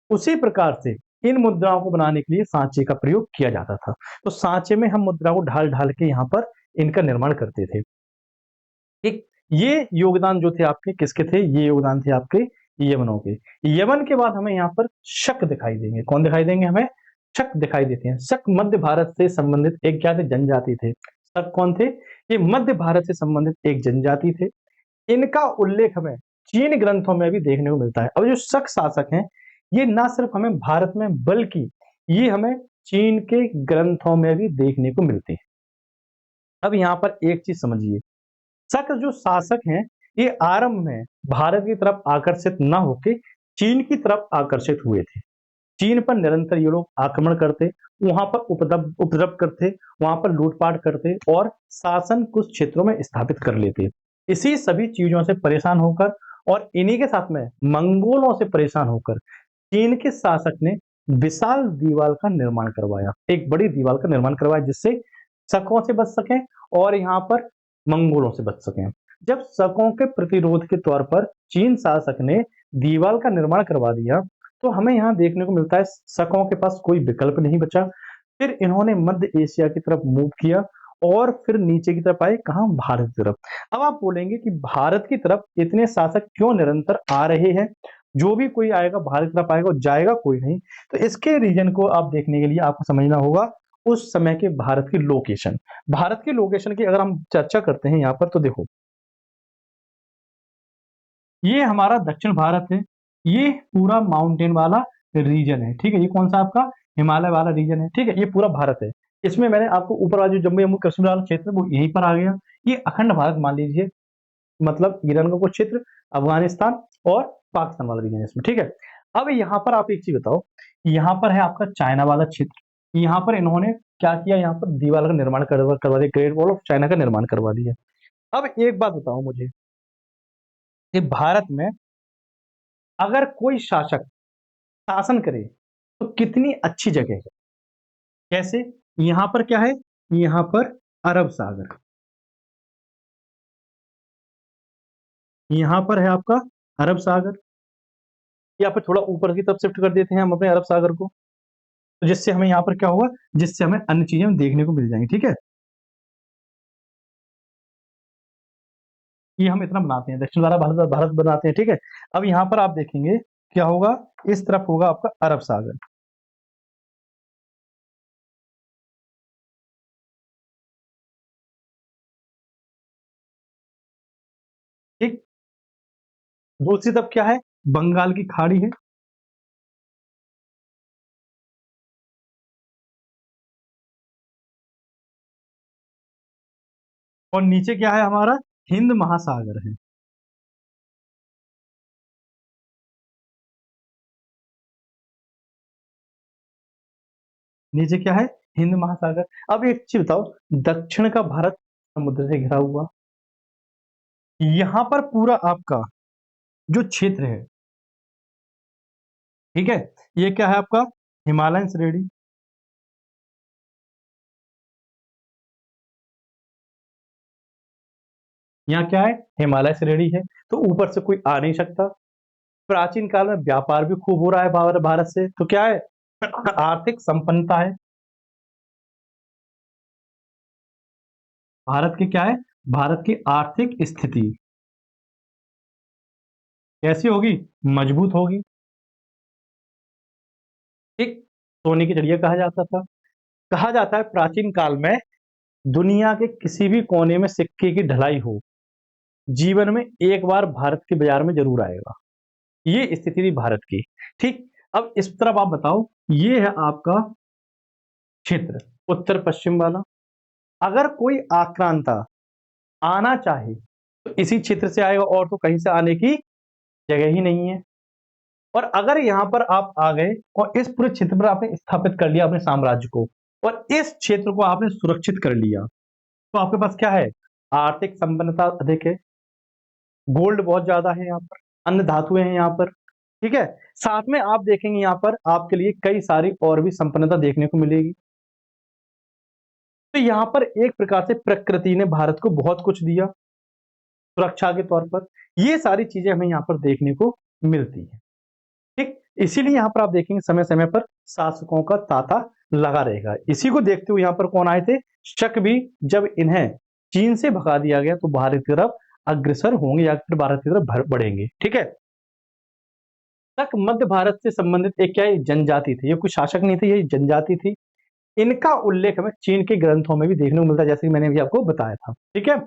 उसी प्रकार से इन मुद्राओं को बनाने के लिए सांचे का प्रयोग किया जाता था। तो सांचे में हम मुद्रा को ढाल ढाल के यहाँ पर इनका निर्माण करते थे। ठीक, ये योगदान जो थे आपके किसके थे, ये योगदान थे आपके यवनों के। यवन के बाद हमें यहाँ पर शक दिखाई देंगे। कौन दिखाई देंगे, हमें शक दिखाई देते हैं। शक मध्य भारत से संबंधित एक क्या थे, जनजाति थे। शक कौन थे, ये मध्य भारत से संबंधित एक जनजाति थे। इनका उल्लेख हमें चीन ग्रंथों में भी देखने को मिलता है। अब जो शक शासक हैं, ये ना सिर्फ हमें भारत में बल्कि ये हमें चीन के ग्रंथों में भी देखने को मिलते हैं। अब यहाँ पर एक चीज समझिए, शक जो शासक हैं, ये आरंभ में भारत की तरफ आकर्षित न होकर चीन की तरफ आकर्षित हुए थे। चीन पर निरंतर ये लोग आक्रमण करते, वहां पर उपद्रव करते, वहां पर लूटपाट करते और शासन कुछ क्षेत्रों में स्थापित कर लेते। इसी सभी चीजों से परेशान होकर और इन्हीं के साथ में मंगोलों से परेशान होकर चीन के शासक ने विशाल दीवार का निर्माण करवाया, एक बड़ी दीवार का निर्माण करवाया, जिससे शकों से बच सकें और यहाँ पर मंगोलों से बच सकें। जब शकों के प्रतिरोध के तौर पर चीन शासक ने दीवार का निर्माण करवा दिया, तो हमें यहाँ देखने को मिलता है शकों के पास कोई विकल्प नहीं बचा। फिर इन्होंने मध्य एशिया की तरफ मूव किया और फिर नीचे की तरफ आए, कहाँ, भारत की तरफ। अब आप बोलेंगे कि भारत की तरफ इतने शासक क्यों निरंतर आ रहे हैं, जो भी कोई आएगा भारत की तरफ आएगा और जाएगा कोई नहीं। तो इसके रीजन को आप देखने के लिए आपको समझना होगा उस समय के भारत की लोकेशन। भारत की लोकेशन की अगर हम चर्चा करते हैं यहाँ पर, तो देखो ये हमारा दक्षिण भारत है, ये पूरा माउंटेन वाला रीजन है, ठीक है। ये कौन सा आपका हिमालय वाला रीजन है, ठीक है। ये पूरा भारत है। इसमें मैंने आपको ऊपर वाला जो जम्मू जम्मू कश्मीर वाला क्षेत्र है वो यहीं पर आ गया। ये अखंड भारत मान लीजिए, मतलब ईरान का कुछ क्षेत्र, अफगानिस्तान और पाकिस्तान वाला रीजन है इसमें, ठीक है। अब यहाँ पर आप एक चीज बताओ, यहाँ पर है आपका चाइना वाला क्षेत्र। यहाँ पर इन्होंने क्या किया, यहाँ पर दीवार का निर्माण करवा दिया, ग्रेट वॉल ऑफ चाइना का निर्माण करवा दिया। अब एक बात बताओ मुझे कि भारत में अगर कोई शासक शासन करे तो कितनी अच्छी जगह है। कैसे, यहां पर क्या है, यहां पर अरब सागर, यहां पर है आपका अरब सागर। या फिर थोड़ा ऊपर की तरफ शिफ्ट कर देते हैं हम अपने अरब सागर को, तो जिससे हमें यहाँ पर क्या होगा, जिससे हमें अन्य चीजें देखने को मिल जाएंगी, ठीक है। ये हम इतना बनाते हैं, दक्षिण भारत भारत भारत बनाते हैं, ठीक है। अब यहाँ पर आप देखेंगे क्या होगा, इस तरफ होगा आपका अरब सागर, ठीक। दूसरी तरफ क्या है, बंगाल की खाड़ी है, और नीचे क्या है हमारा, हिंद महासागर है। नीचे क्या है, हिंद महासागर। अब एक चीज बताओ, दक्षिण का भारत समुद्र से घिरा हुआ, यहां पर पूरा आपका जो क्षेत्र है, ठीक है, ये क्या है आपका हिमालयन श्रेणी, यहाँ क्या है, हिमालय श्रेणी है। तो ऊपर से कोई आ नहीं सकता। प्राचीन काल में व्यापार भी खूब हो रहा है भारत भारत से, तो क्या है, आर्थिक संपन्नता है भारत की, क्या है, भारत की आर्थिक स्थिति कैसी होगी, मजबूत होगी, ठीक। सोने की चिड़िया कहा जाता था। कहा जाता है प्राचीन काल में दुनिया के किसी भी कोने में सिक्के की ढलाई हो, जीवन में एक बार भारत के बाजार में जरूर आएगा। ये स्थिति थी भारत की, ठीक। अब इस तरफ आप बताओ, ये है आपका क्षेत्र उत्तर पश्चिम वाला। अगर कोई आक्रांता आना चाहे तो इसी क्षेत्र से आएगा, और तो कहीं से आने की जगह ही नहीं है। और अगर यहाँ पर आप आ गए और इस पूरे क्षेत्र पर आपने स्थापित कर लिया अपने साम्राज्य को, और इस क्षेत्र को आपने सुरक्षित कर लिया, तो आपके पास क्या है, आर्थिक संपन्नता अधिक है, गोल्ड बहुत ज्यादा है यहाँ पर, अन्य धातुएं हैं यहाँ पर, ठीक है। साथ में आप देखेंगे यहाँ पर आपके लिए कई सारी और भी संपन्नता देखने को मिलेगी। तो यहाँ पर एक प्रकार से प्रकृति ने भारत को बहुत कुछ दिया सुरक्षा के तौर पर। ये सारी चीजें हमें यहाँ पर देखने को मिलती है, ठीक। इसीलिए यहाँ पर आप देखेंगे समय समय पर शासकों का तांता लगा रहेगा। इसी को देखते हुए यहाँ पर कौन आए थे, शक भी। जब इन्हें चीन से भगा दिया गया तो भारत की तरफ अग्रसर होंगे या फिर भारत की तरफ बढ़ेंगे, ठीक है। तक मध्य भारत से संबंधित एक क्या है, जनजाति थी, ये कोई शासक नहीं थे, ये जनजाति थी। इनका उल्लेख हमें चीन के ग्रंथों में भी देखने को मिलता है, जैसे कि मैंने अभी आपको बताया था, ठीक है।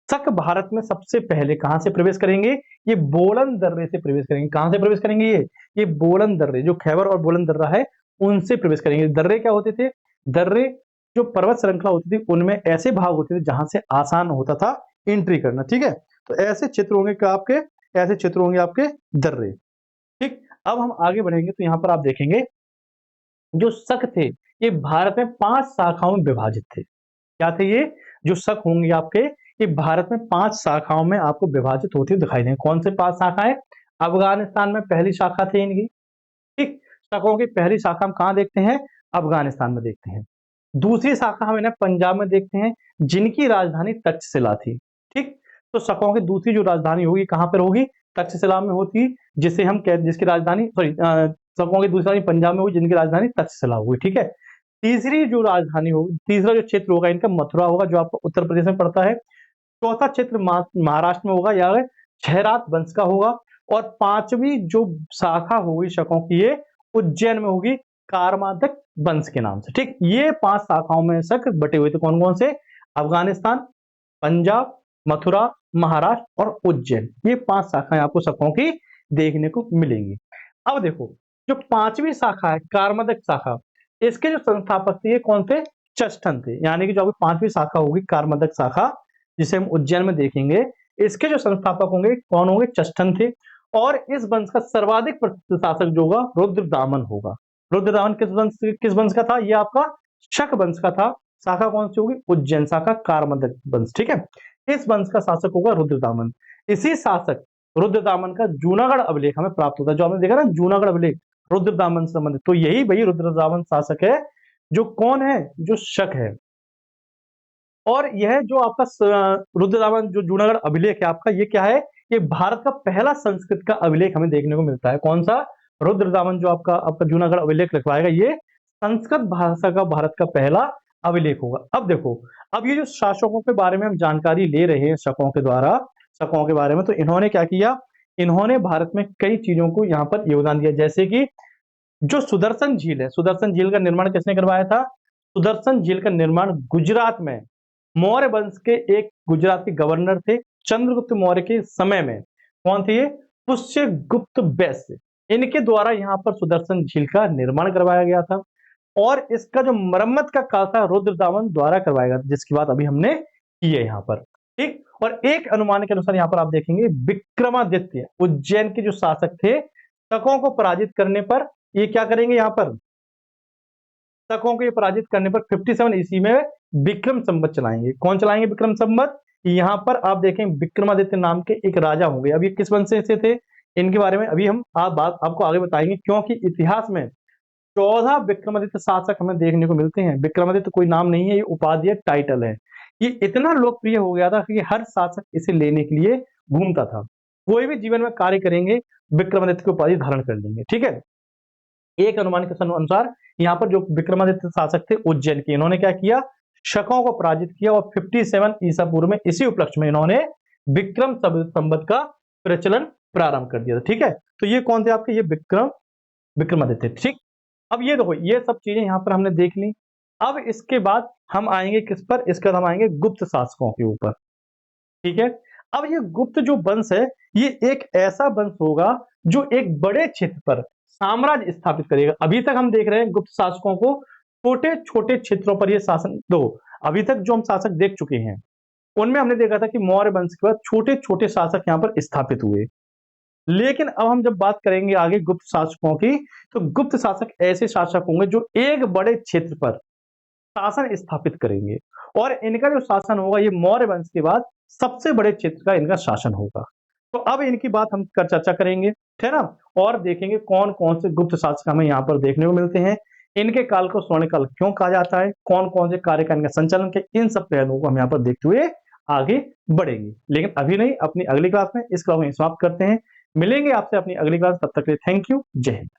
शक भारत में सबसे पहले कहां से प्रवेश करेंगे, ये बोलन दर्रे से प्रवेश करेंगे। कहां से प्रवेश करेंगे, ये बोलन दर्रे, जो खैबर और बोलन दर्रा है उनसे प्रवेश करेंगे। दर्रे क्या होते थे, दर्रे जो पर्वत श्रृंखला होती थी उनमें ऐसे भाग होते थे जहां से आसान होता था एंट्री करना, ठीक है। तो ऐसे क्षेत्र होंगे क्या आपके, ऐसे क्षेत्र होंगे आपके दर्रे, ठीक। अब हम आगे बढ़ेंगे तो यहाँ पर आप देखेंगे जो शक थे ये भारत में 5 शाखाओं में विभाजित थे। क्या थे ये, जो शक होंगे आपके, ये भारत में 5 शाखाओं में आपको विभाजित होते दिखाई देंगे। कौन से 5 शाखाएं, अफगानिस्तान में पहली शाखा थी इनकी, ठीक। शकों की पहली शाखा हम कहां देखते हैं, अफगानिस्तान में देखते हैं। दूसरी शाखा हम इन्हें पंजाब में देखते हैं, जिनकी राजधानी तक्षशिला थी, ठीक। तो शकों की दूसरी जो राजधानी होगी कहां पर होगी, तक्षशिला में होती, जिसे हम कहते, जिसकी राजधानी, सॉरी, शकों की दूसरी राजधानी पंजाब में होगी जिनकी राजधानी तक्षशिला होगी, ठीक है। तीसरी जो राजधानी होगी, तीसरा जो क्षेत्र होगा इनका मथुरा होगा, जो आपका उत्तर प्रदेश में पड़ता है। चौथा क्षेत्र महाराष्ट्र में होगा, या क्षयरात वंश का होगा। और पांचवी जो शाखा होगी शकों की, ये उज्जैन में होगी, कारमादक वंश के नाम से। ठीक, ये 5 शाखाओं में शक बटे हुए थे। कौन कौन से? अफगानिस्तान, पंजाब, मथुरा, महाराष्ट्र और उज्जैन। ये 5 शाखाएं आपको शकों की देखने को मिलेंगी। अब देखो, जो 5वीं शाखा है कारमादक शाखा, इसके जो संस्थापक थे कौन थे? चष्टन थे। यानी कि जो अभी 5वीं शाखा होगी कारमादक शाखा, जिसे हम उज्जैन में देखेंगे, इसके जो संस्थापक होंगे कौन होंगे? चष्टन थे। और इस वंश का सर्वाधिक प्रसिद्ध शासक जो होगा रुद्रदामन होगा। रुद्रदामन किस वंश का था? ये आपका शक वंश का था। शाखा कौन सी होगी? उज्जैन शाखा, कारमादक वंश। ठीक है, इस वंश का शासक होगा रुद्रदामन। इसी शासक रुद्रदामन का जूनागढ़ अभिलेख हमें प्राप्त होता है। जो आपने देखा ना जूनागढ़ अभिलेख रुद्रदामन से संबंधित, तो यही वही रुद्रदामन शासक है, जो कौन है? जो शक है। और यह जो आपका रुद्रदामन जो जूनागढ़ अभिलेख है आपका, ये क्या है? ये भारत का पहला संस्कृत का अभिलेख हमें देखने को मिलता है। कौन सा? रुद्रदामन जो आपका जूनागढ़ अभिलेख लिखवाएगा, ये संस्कृत भाषा का भारत का पहला अभिलेख होगा। अब देखो, अब ये जो शासकों के बारे में हम जानकारी ले रहे हैं शकों के द्वारा, शकों के बारे में, तो इन्होंने क्या किया? इन्होंने भारत में कई चीजों को यहाँ पर योगदान दिया। जैसे कि जो सुदर्शन झील है, सुदर्शन झील का निर्माण किसने करवाया था? सुदर्शन झील का निर्माण गुजरात में मौर्य वंश के एक गुजरात के गवर्नर थे चंद्रगुप्त मौर्य के समय में। कौन थे ये? पुष्यगुप्त वैश्य। इनके द्वारा यहाँ पर सुदर्शन झील का निर्माण करवाया गया था। और इसका जो मरम्मत का कार्य था रुद्रदामन द्वारा करवाया गया, जिसकी बात अभी हमने की है यहाँ पर। ठीक, और एक अनुमान के अनुसार यहाँ पर आप देखेंगे विक्रमादित्य उज्जैन के जो शासक थे, शकों को पराजित करने पर ये क्या करेंगे? यहाँ पर शकों को ये पराजित करने पर 57 ईस्वी में विक्रम संवत चलाएंगे। कौन चलाएंगे विक्रम संवत? यहाँ पर आप देखें विक्रमादित्य नाम के एक राजा होंगे। अब ये किस वंश से थे? इनके बारे में अभी हम आपको आगे बताएंगे, क्योंकि इतिहास में 14 विक्रमादित्य शासक हमें देखने को मिलते हैं। विक्रमादित्य कोई नाम नहीं है, ये उपाधि है, टाइटल है। ये इतना लोकप्रिय हो गया था कि हर शासक इसे लेने के लिए घूमता था। कोई भी जीवन में कार्य करेंगे विक्रमादित्य की उपाधि धारण कर लेंगे। ठीक है, एक अनुमान के अनुसार यहाँ पर जो विक्रमादित्य शासक थे उज्जैन के, इन्होंने क्या किया? शकों को पराजित किया। और 57 ईसा पूर्व में इसी उपलक्ष्य में इन्होंने विक्रम संवत का प्रचलन प्रारंभ कर दिया था। ठीक है, तो ये कौन थे आपके? ये विक्रमादित्य। ठीक, अब ये देखो, ये सब चीजें यहाँ पर हमने देख ली। अब इसके बाद हम आएंगे किस पर? इसके बाद हम आएंगे गुप्त शासकों के ऊपर। ठीक है, अब ये गुप्त जो वंश है, ये एक ऐसा वंश होगा जो एक बड़े क्षेत्र पर साम्राज्य स्थापित करेगा। अभी तक हम देख रहे हैं गुप्त शासकों को छोटे छोटे क्षेत्रों पर ये शासन दो। अभी तक जो हम शासक देख चुके हैं उनमें हमने देखा था कि मौर्य वंश के बाद छोटे छोटे शासक यहाँ पर स्थापित हुए। लेकिन अब हम जब बात करेंगे आगे गुप्त शासकों की, तो गुप्त शासक ऐसे शासक होंगे जो एक बड़े क्षेत्र पर शासन स्थापित करेंगे। और इनका जो शासन होगा, ये मौर्य वंश के बाद सबसे बड़े क्षेत्र का इनका शासन होगा। तो अब इनकी बात हम चर्चा करेंगे, है ना, और देखेंगे कौन कौन से गुप्त शासक हमें यहाँ पर देखने को मिलते हैं, इनके काल को स्वर्ण काल क्यों कहा जाता है, कौन कौन से कार्य का इनका संचालन के, इन सब पहलुओं को हम यहाँ पर देखते हुए आगे बढ़ेंगे। लेकिन अभी नहीं, अपनी अगली क्लास में इस क्लास में समाप्त करते हैं। मिलेंगे आपसे अपनी अगली क्लास, तब तक के लिए थैंक यू, जय हिंद।